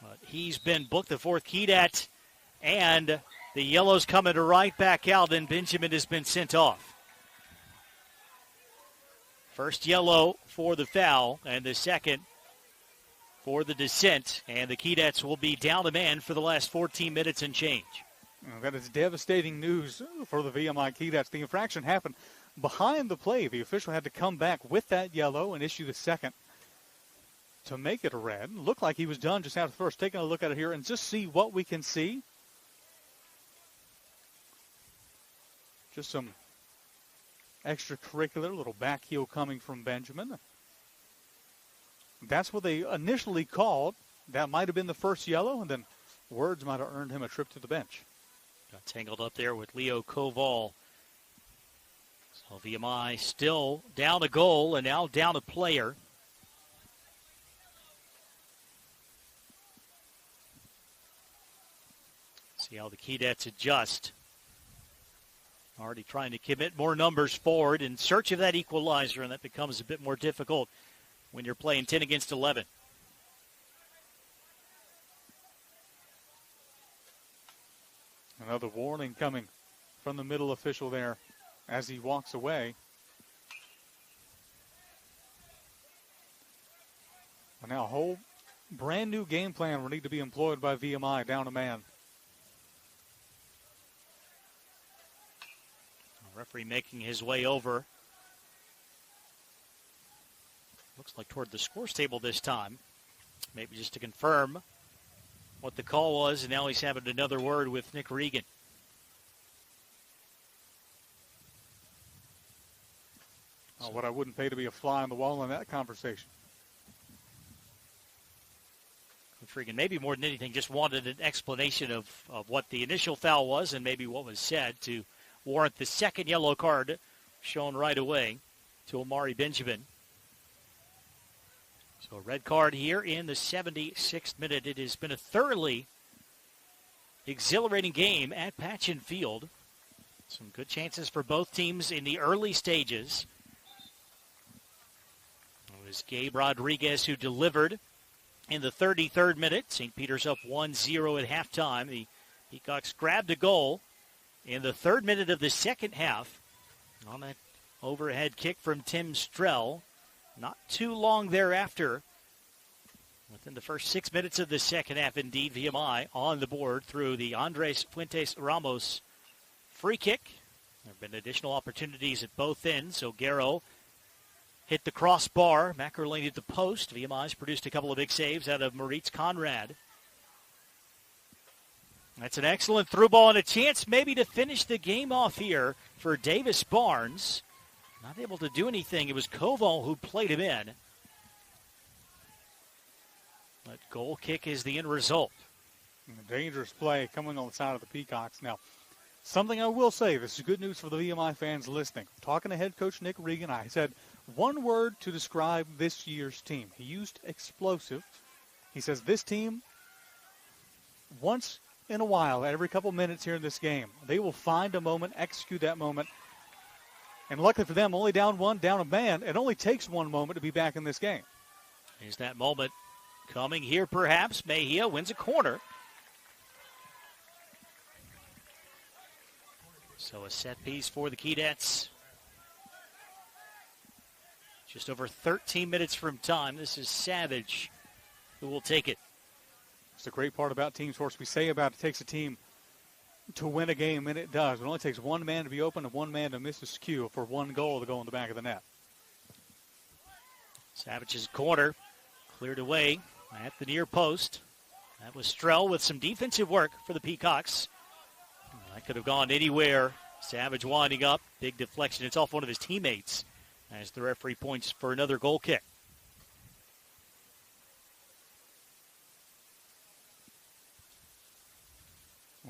But he's been booked, the fourth Kedat, and the yellow's coming right back out, and Benjamin has been sent off. First yellow for the foul, and the second for the dissent, and the Kedats will be down a man for the last 14 minutes and change. That is devastating news for the VMI Kedats. The infraction happened behind the play. The official had to come back with that yellow and issue the second to make it a red. Looked like he was done just after the first. Taking a look at it here and just see what we can see. Just some extracurricular, little back heel coming from Benjamin. That's what they initially called that might have been the first yellow, and then words might have earned him a trip to the bench. Got tangled up there with Leo Koval. So VMI still down a goal and now down a player. See how the Keydets adjust. Already trying to commit more numbers forward in search of that equalizer, and that becomes a bit more difficult when you're playing 10 against 11. Another warning coming from the middle official there as he walks away. And now a whole brand new game plan will need to be employed by VMI, down a man. Referee making his way over. Looks like toward the scores table this time. Maybe just to confirm what the call was, and now he's having another word with Nick Regan. Oh, what I wouldn't pay to be a fly on the wall in that conversation. Coach Regan, maybe more than anything, just wanted an explanation of what the initial foul was and maybe what was said to warrant the second yellow card shown right away to Amari Benjamin. So a red card here in the 76th minute. It has been a thoroughly exhilarating game at Patchen Field. Some good chances for both teams in the early stages. It was Gabe Rodriguez who delivered in the 33rd minute. St. Peter's up 1-0 at halftime. The Peacocks grabbed a goal in the 3rd minute of the second half on that overhead kick from Tim Strell. Not too long thereafter, within the first 6 minutes of the second half, indeed, VMI on the board through the Andres Fuentes Ramos free kick. There have been additional opportunities at both ends. O'Garo hit the crossbar. Mackerlane hit the post. VMI's produced a couple of big saves out of Moritz Conrad. That's an excellent through ball and a chance maybe to finish the game off here for Davis Barnes. Not able to do anything. It was Koval who played him in. But goal kick is the end result. A dangerous play coming on the side of the Peacocks. Now, something I will say, this is good news for the VMI fans listening. Talking to head coach Nick Regan, I said one word to describe this year's team. He used explosive. He says this team, once in a while, every couple minutes here in this game, they will find a moment, execute that moment. And luckily for them, only down one, down a man. It only takes one moment to be back in this game. Is that moment coming here perhaps? Mejia wins a corner. So a set piece for the Keydets. Just over 13 minutes from time. This is Savage who will take it. It's the great part about team sports. We say about it takes a team to win a game, and it does. It only takes one man to be open and one man to miss his cue for one goal to go in the back of the net. Savage's corner cleared away at the near post. That was Strell with some defensive work for the Peacocks. That could have gone anywhere. Savage winding up. Big deflection. It's off one of his teammates as the referee points for another goal kick.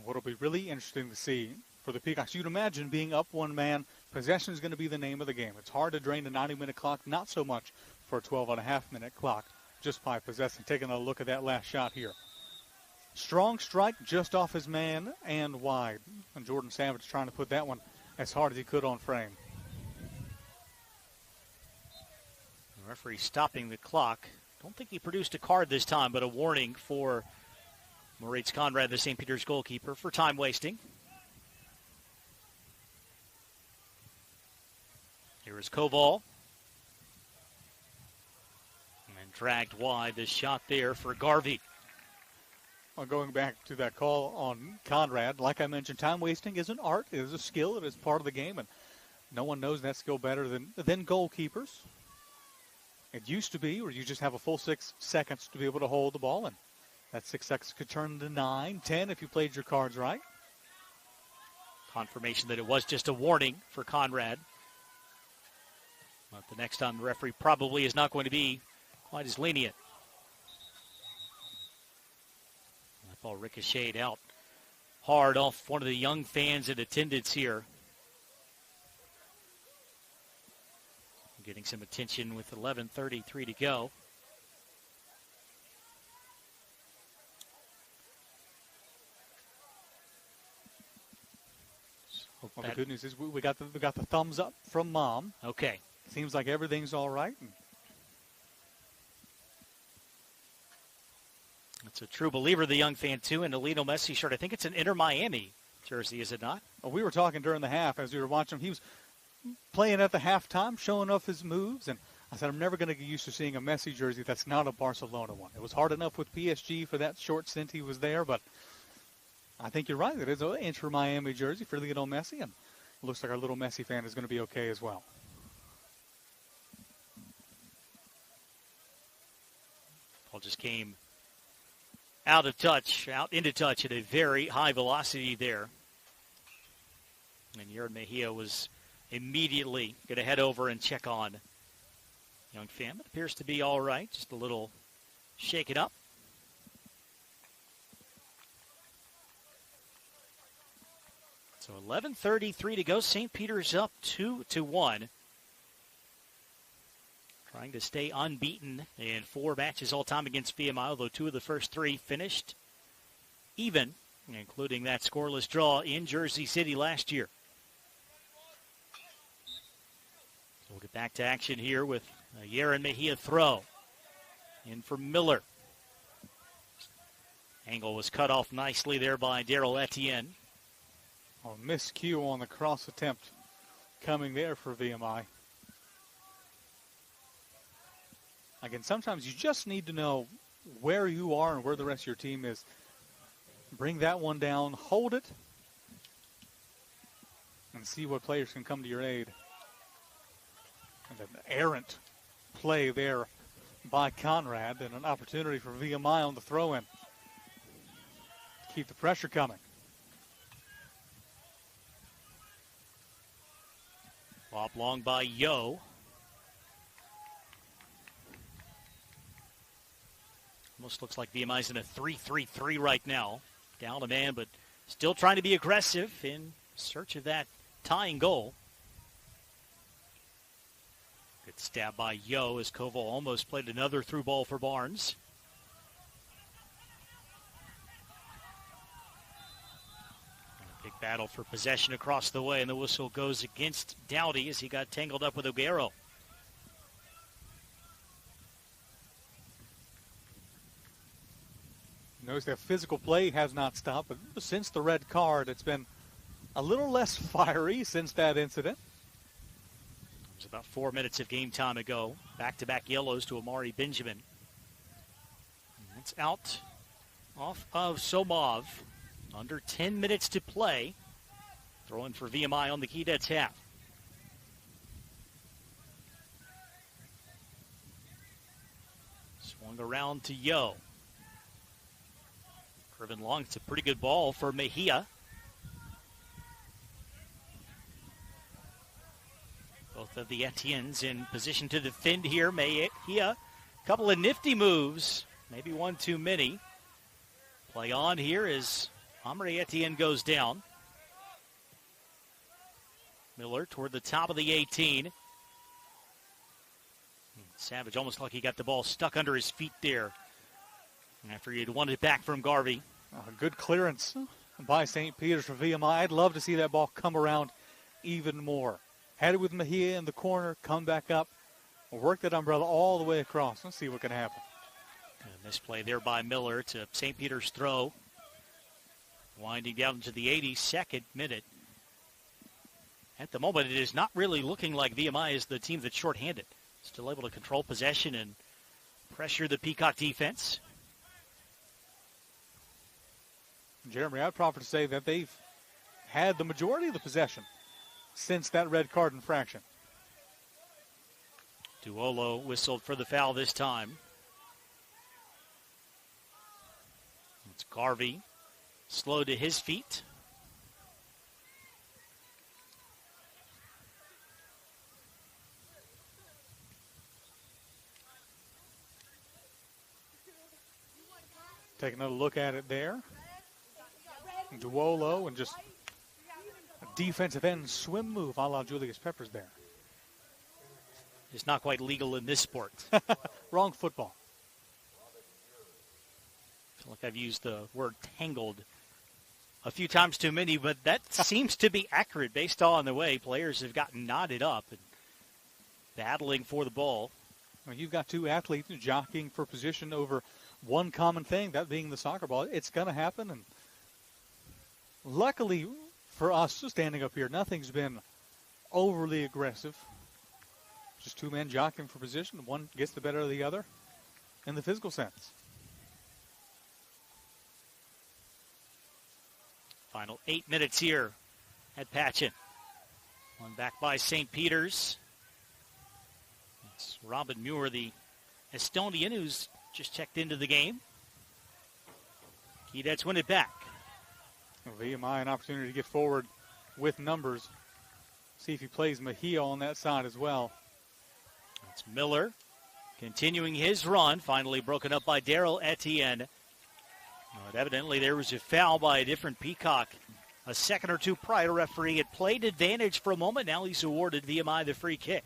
What'll be really interesting to see for the Peacocks, you'd imagine being up one man, possession is going to be the name of the game. It's hard to drain a 90-minute clock, not so much for a 12.5-minute clock, just by possessing. Taking a look at that last shot here. Strong strike just off his man and wide. And Jordan Savage trying to put that one as hard as he could on frame. The referee stopping the clock. Don't think he produced a card this time, but a warning for Moritz Conrad, the St. Peter's goalkeeper, for time wasting. Here is Koval. And dragged wide. The shot there for Garvey. Well, going back to that call on Conrad, like I mentioned, time wasting is an art. It is a skill. It is part of the game, and no one knows that skill better than goalkeepers. It used to be where you just have a full 6 seconds to be able to hold the ball, and that 6 seconds could turn into 9, 10 if you played your cards right. Confirmation that it was just a warning for Conrad. But the next time the referee probably is not going to be quite as lenient. Ball ricocheted out hard off one of the young fans in attendance here. Getting some attention with 11:33 to go. Well, the good news is we got the thumbs up from Mom. Okay. Seems like everything's all right. That's a true believer, the young fan, too, in the Lionel Messi shirt. I think it's an Inter Miami jersey, is it not? Well, we were talking during the half as we were watching him. He was playing at the halftime, showing off his moves, and I said, I'm never going to get used to seeing a Messi jersey that's not a Barcelona one. It was hard enough with PSG for that short stint he was there, but I think you're right. It is an Inter Miami jersey for Lionel Messi, and it looks like our little Messi fan is going to be okay as well. Ball just came out into touch at a very high velocity there. And Yaron Mejia was immediately going to head over and check on young fan. It appears to be all right. Just a little shake it up. So 11:33 to go. St. Peter's up 2-1. Trying to stay unbeaten in 4 matches all time against VMI, although 2 of the first 3 finished even, including that scoreless draw in Jersey City last year. So we'll get back to action here with a Yaron Mejia throw. In for Miller. Angle was cut off nicely there by Daryl Etienne. Oh, miscue on the cross attempt coming there for VMI. Again, sometimes you just need to know where you are and where the rest of your team is. Bring that one down, hold it, and see what players can come to your aid. And an errant play there by Conrad, and an opportunity for VMI on the throw-in. Keep the pressure coming. Lob long by Yo. Almost looks like VMI's in a 3-3-3 right now. Down a man, but still trying to be aggressive in search of that tying goal. Good stab by Yo as Koval almost played another through ball for Barnes. A big battle for possession across the way, and the whistle goes against Dowdy as he got tangled up with O'Garo. Notice that physical play has not stopped, but since the red card, it's been a little less fiery since that incident. It was about 4 minutes of game time ago. Back-to-back yellows to Amari Benjamin. That's out off of Somov. Under 10 minutes to play. Throwing for VMI on the Keydets half. Swung around to Yo. Driven long. It's a pretty good ball for Mejia. Both of the Etiennes in position to defend here. Mejia, a couple of nifty moves. Maybe one too many. Play on here as Amari Etienne goes down. Miller toward the top of the 18. Savage almost like he got the ball stuck under his feet there after he had won it back from Garvey. Good clearance by St. Peter's for VMI. I'd love to see that ball come around even more. Had it with Mejia in the corner, come back up, work that umbrella all the way across. Let's see what can happen. A misplay there by Miller to St. Peter's throw. Winding down into the 82nd minute. At the moment, it is not really looking like VMI is the team that's shorthanded. Still able to control possession and pressure the Peacock defense. Jeremy, I'd proffer to say that they've had the majority of the possession since that red card infraction. Duolo whistled for the foul this time. It's Garvey, slow to his feet. Take another look at it there. Duolo and just a defensive end swim move a la Julius Peppers there. It's not quite legal in this sport. Wrong football. I feel like I've used the word tangled a few times too many, but that seems to be accurate based on the way players have gotten knotted up and battling for the ball. Well, you've got two athletes jockeying for position over one common thing, that being the soccer ball. It's going to happen, and luckily for us standing up here, nothing's been overly aggressive. Just two men jockeying for position. One gets the better of the other in the physical sense. Final 8 minutes here at Patchen. One back by St. Peter's. It's Robin Muir, the Estonian, who's just checked into the game. Keydets win it back. VMI an opportunity to get forward with numbers. See if he plays Mejia on that side as well. It's Miller continuing his run, finally broken up by Daryl Etienne. But evidently there was a foul by a different Peacock. A second or two prior, referee had played advantage for a moment. Now he's awarded VMI the free kick.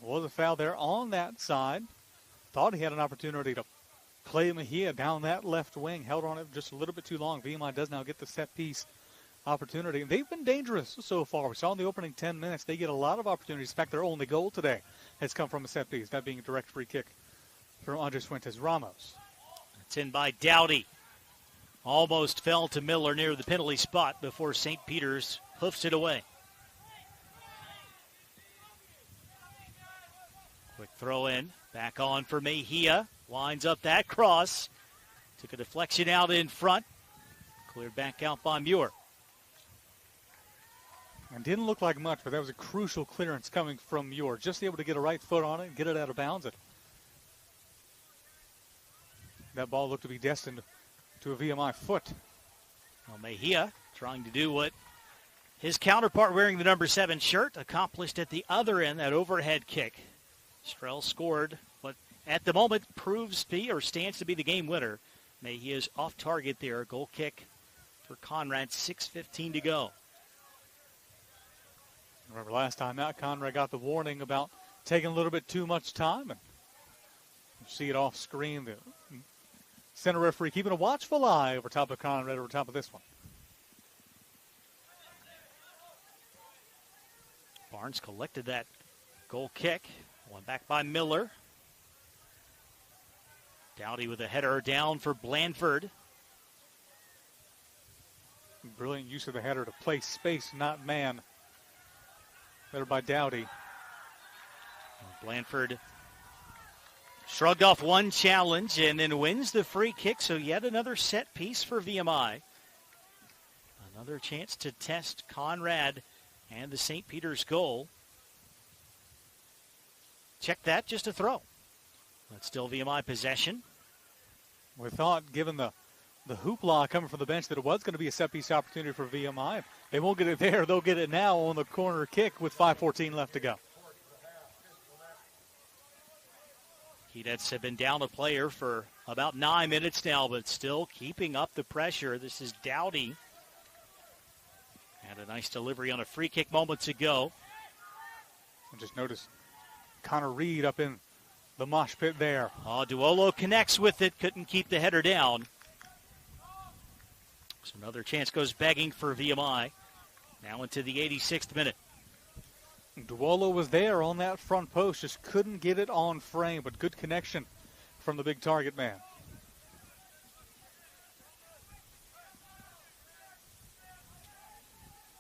Was a foul there on that side. Thought he had an opportunity to play Mejia down that left wing. Held on it just a little bit too long. VMI does now get the set piece opportunity. They've been dangerous so far. We saw in the opening 10 minutes they get a lot of opportunities. In fact, their only goal today has come from a set piece, that being a direct free kick from Andres Fuentes Ramos. It's in by Dowdy. Almost fell to Miller near the penalty spot before St. Peter's hoofs it away. Quick throw in. Back on for Mejia. Winds up that cross. Took a deflection out in front. Cleared back out by Muir. And didn't look like much, but that was a crucial clearance coming from Muir. Just able to get a right foot on it and get it out of bounds. That ball looked to be destined to a VMI foot. Well, Mejia trying to do what his counterpart wearing the number 7 shirt accomplished at the other end, that overhead kick. Strell scored what at the moment proves to be or stands to be the game winner. Mejia's off target there. Goal kick for Conrad, 6:15 to go. Remember last time out, Conrad got the warning about taking a little bit too much time. And you see it off screen. The center referee keeping a watchful eye over top of Conrad, over top of this one. Barnes collected that goal kick. One back by Miller. Dowdy with a header down for Blandford. Brilliant use of the header to play space, not man. There by Dowdy. Blandford shrugged off one challenge and then wins the free kick, so yet another set piece for VMI. Another chance to test Conrad and the St. Peter's goal. Check that, just a throw. But still VMI possession. We thought, given the hoopla coming from the bench, that it was going to be a set-piece opportunity for VMI. They won't get it there. They'll get it now on the corner kick with 5:14 left to go. Keydets have been down a player for about 9 minutes now, but still keeping up the pressure. This is Dowdy. Had a nice delivery on a free kick moments ago. And just notice Connor Reed up in the mosh pit there. Oh, Duolo connects with it. Couldn't keep the header down. So another chance goes begging for VMI. Now into the 86th minute. Duolo was there on that front post. Just couldn't get it on frame, but good connection from the big target man.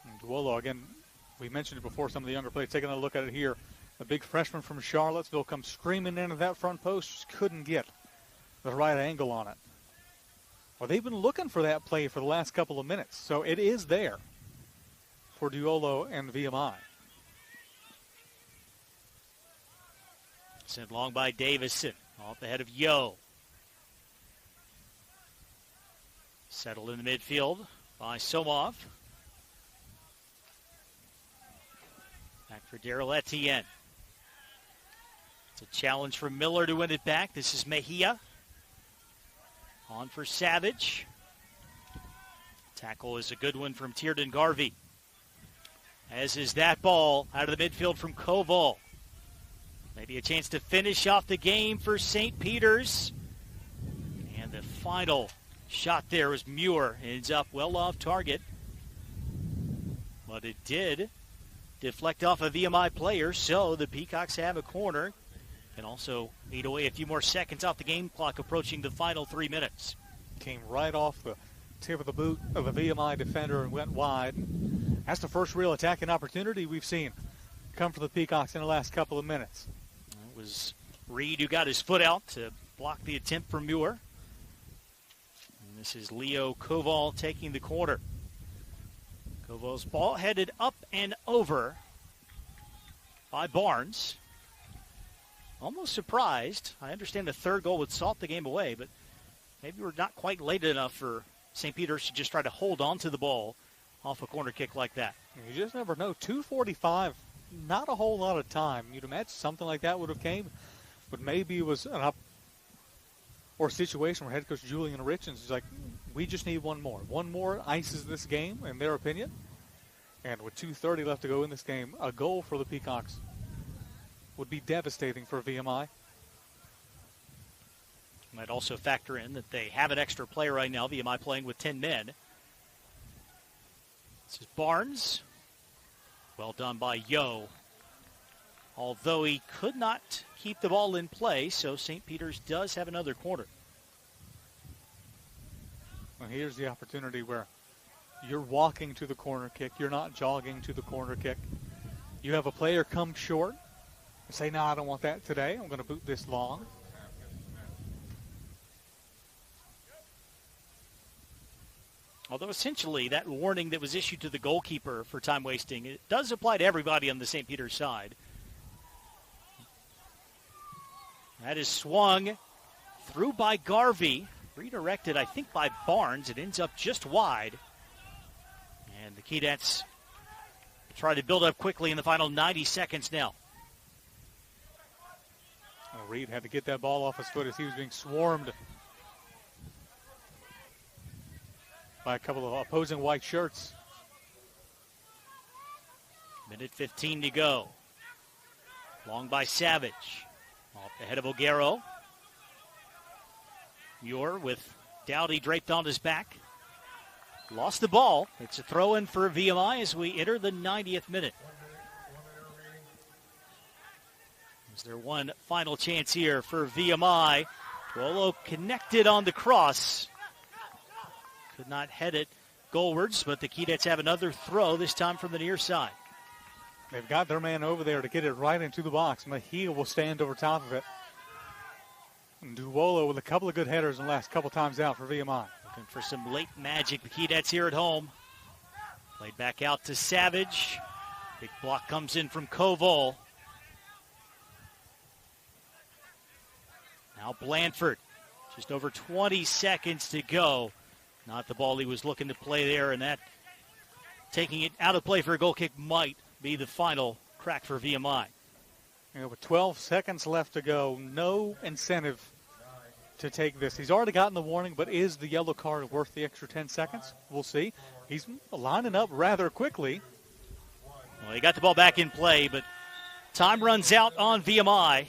And Duolo, again, we mentioned it before, some of the younger players. Taking a look at it here. The big freshman from Charlottesville comes screaming into that front post. Just couldn't get the right angle on it. Well, they've been looking for that play for the last couple of minutes, so it is there for Duolo and VMI. Sent long by Davison, off the head of Yo. Settled in the midfield by Somov. Back for Daryl Etienne. It's a challenge from Miller to win it back. This is Mejia. On for Savage. Tackle is a good one from Tiernan Garvey. As is that ball out of the midfield from Koval. Maybe a chance to finish off the game for St. Peter's. And the final shot there was Muir. Ends up well off target. But it did deflect off a VMI player, so the Peacocks have a corner. And also eat away a few more seconds off the game clock, approaching the final 3 minutes. Came right off the tip of the boot of a VMI defender and went wide. That's the first real attacking opportunity we've seen come for the Peacocks in the last couple of minutes. It was Reed who got his foot out to block the attempt from Muir. And this is Leo Koval taking the corner. Koval's ball headed up and over by Barnes. Almost surprised. I understand the third goal would salt the game away, but maybe we're not quite late enough for St. Peter's to just try to hold on to the ball off a corner kick like that. You just never know. 2:45, not a whole lot of time. You'd imagine something like that would have came, but maybe it was an or a situation where head coach Julian Richens is like, we just need one more. One more ices this game, in their opinion. And with 2:30 left to go in this game, a goal for the Peacocks would be devastating for VMI. Might also factor in that they have an extra player right now, VMI playing with 10 men. This is Barnes. Well done by Yo. Although he could not keep the ball in play, so St. Peter's does have another corner. Well, here's the opportunity where you're walking to the corner kick. You're not jogging to the corner kick. You have a player come short and say, no, I don't want that today. I'm going to boot this long. Although essentially that warning that was issued to the goalkeeper for time wasting, it does apply to everybody on the St. Peter's side. That is swung through by Garvey, redirected I think by Barnes. It ends up just wide. And the Keydets try to build up quickly in the final 90 seconds now. Well, Reed had to get that ball off his foot as he was being swarmed by a couple of opposing white shirts. Minute 15 to go. Long by Savage. Off the head of O'Garo. Muir with Dowdy draped on his back. Lost the ball. It's a throw-in for VMI as we enter the 90th minute. Is there one final chance here for VMI? Tuolo connected on the cross. Could not head it goalwards, but the Keydets have another throw, this time from the near side. They've got their man over there to get it right into the box. Mejia will stand over top of it. And Duolo with a couple of good headers in the last couple times out for VMI. Looking for some late magic. The Keydets here at home. Played back out to Savage. Big block comes in from Koval. Now Blanford. Just over 20 seconds to go. Not the ball he was looking to play there, and that taking it out of play for a goal kick might be the final crack for VMI. With 12 seconds left to go, no incentive to take this. He's already gotten the warning, but is the yellow card worth the extra 10 seconds? We'll see. He's lining up rather quickly. Well, he got the ball back in play, but time runs out on VMI.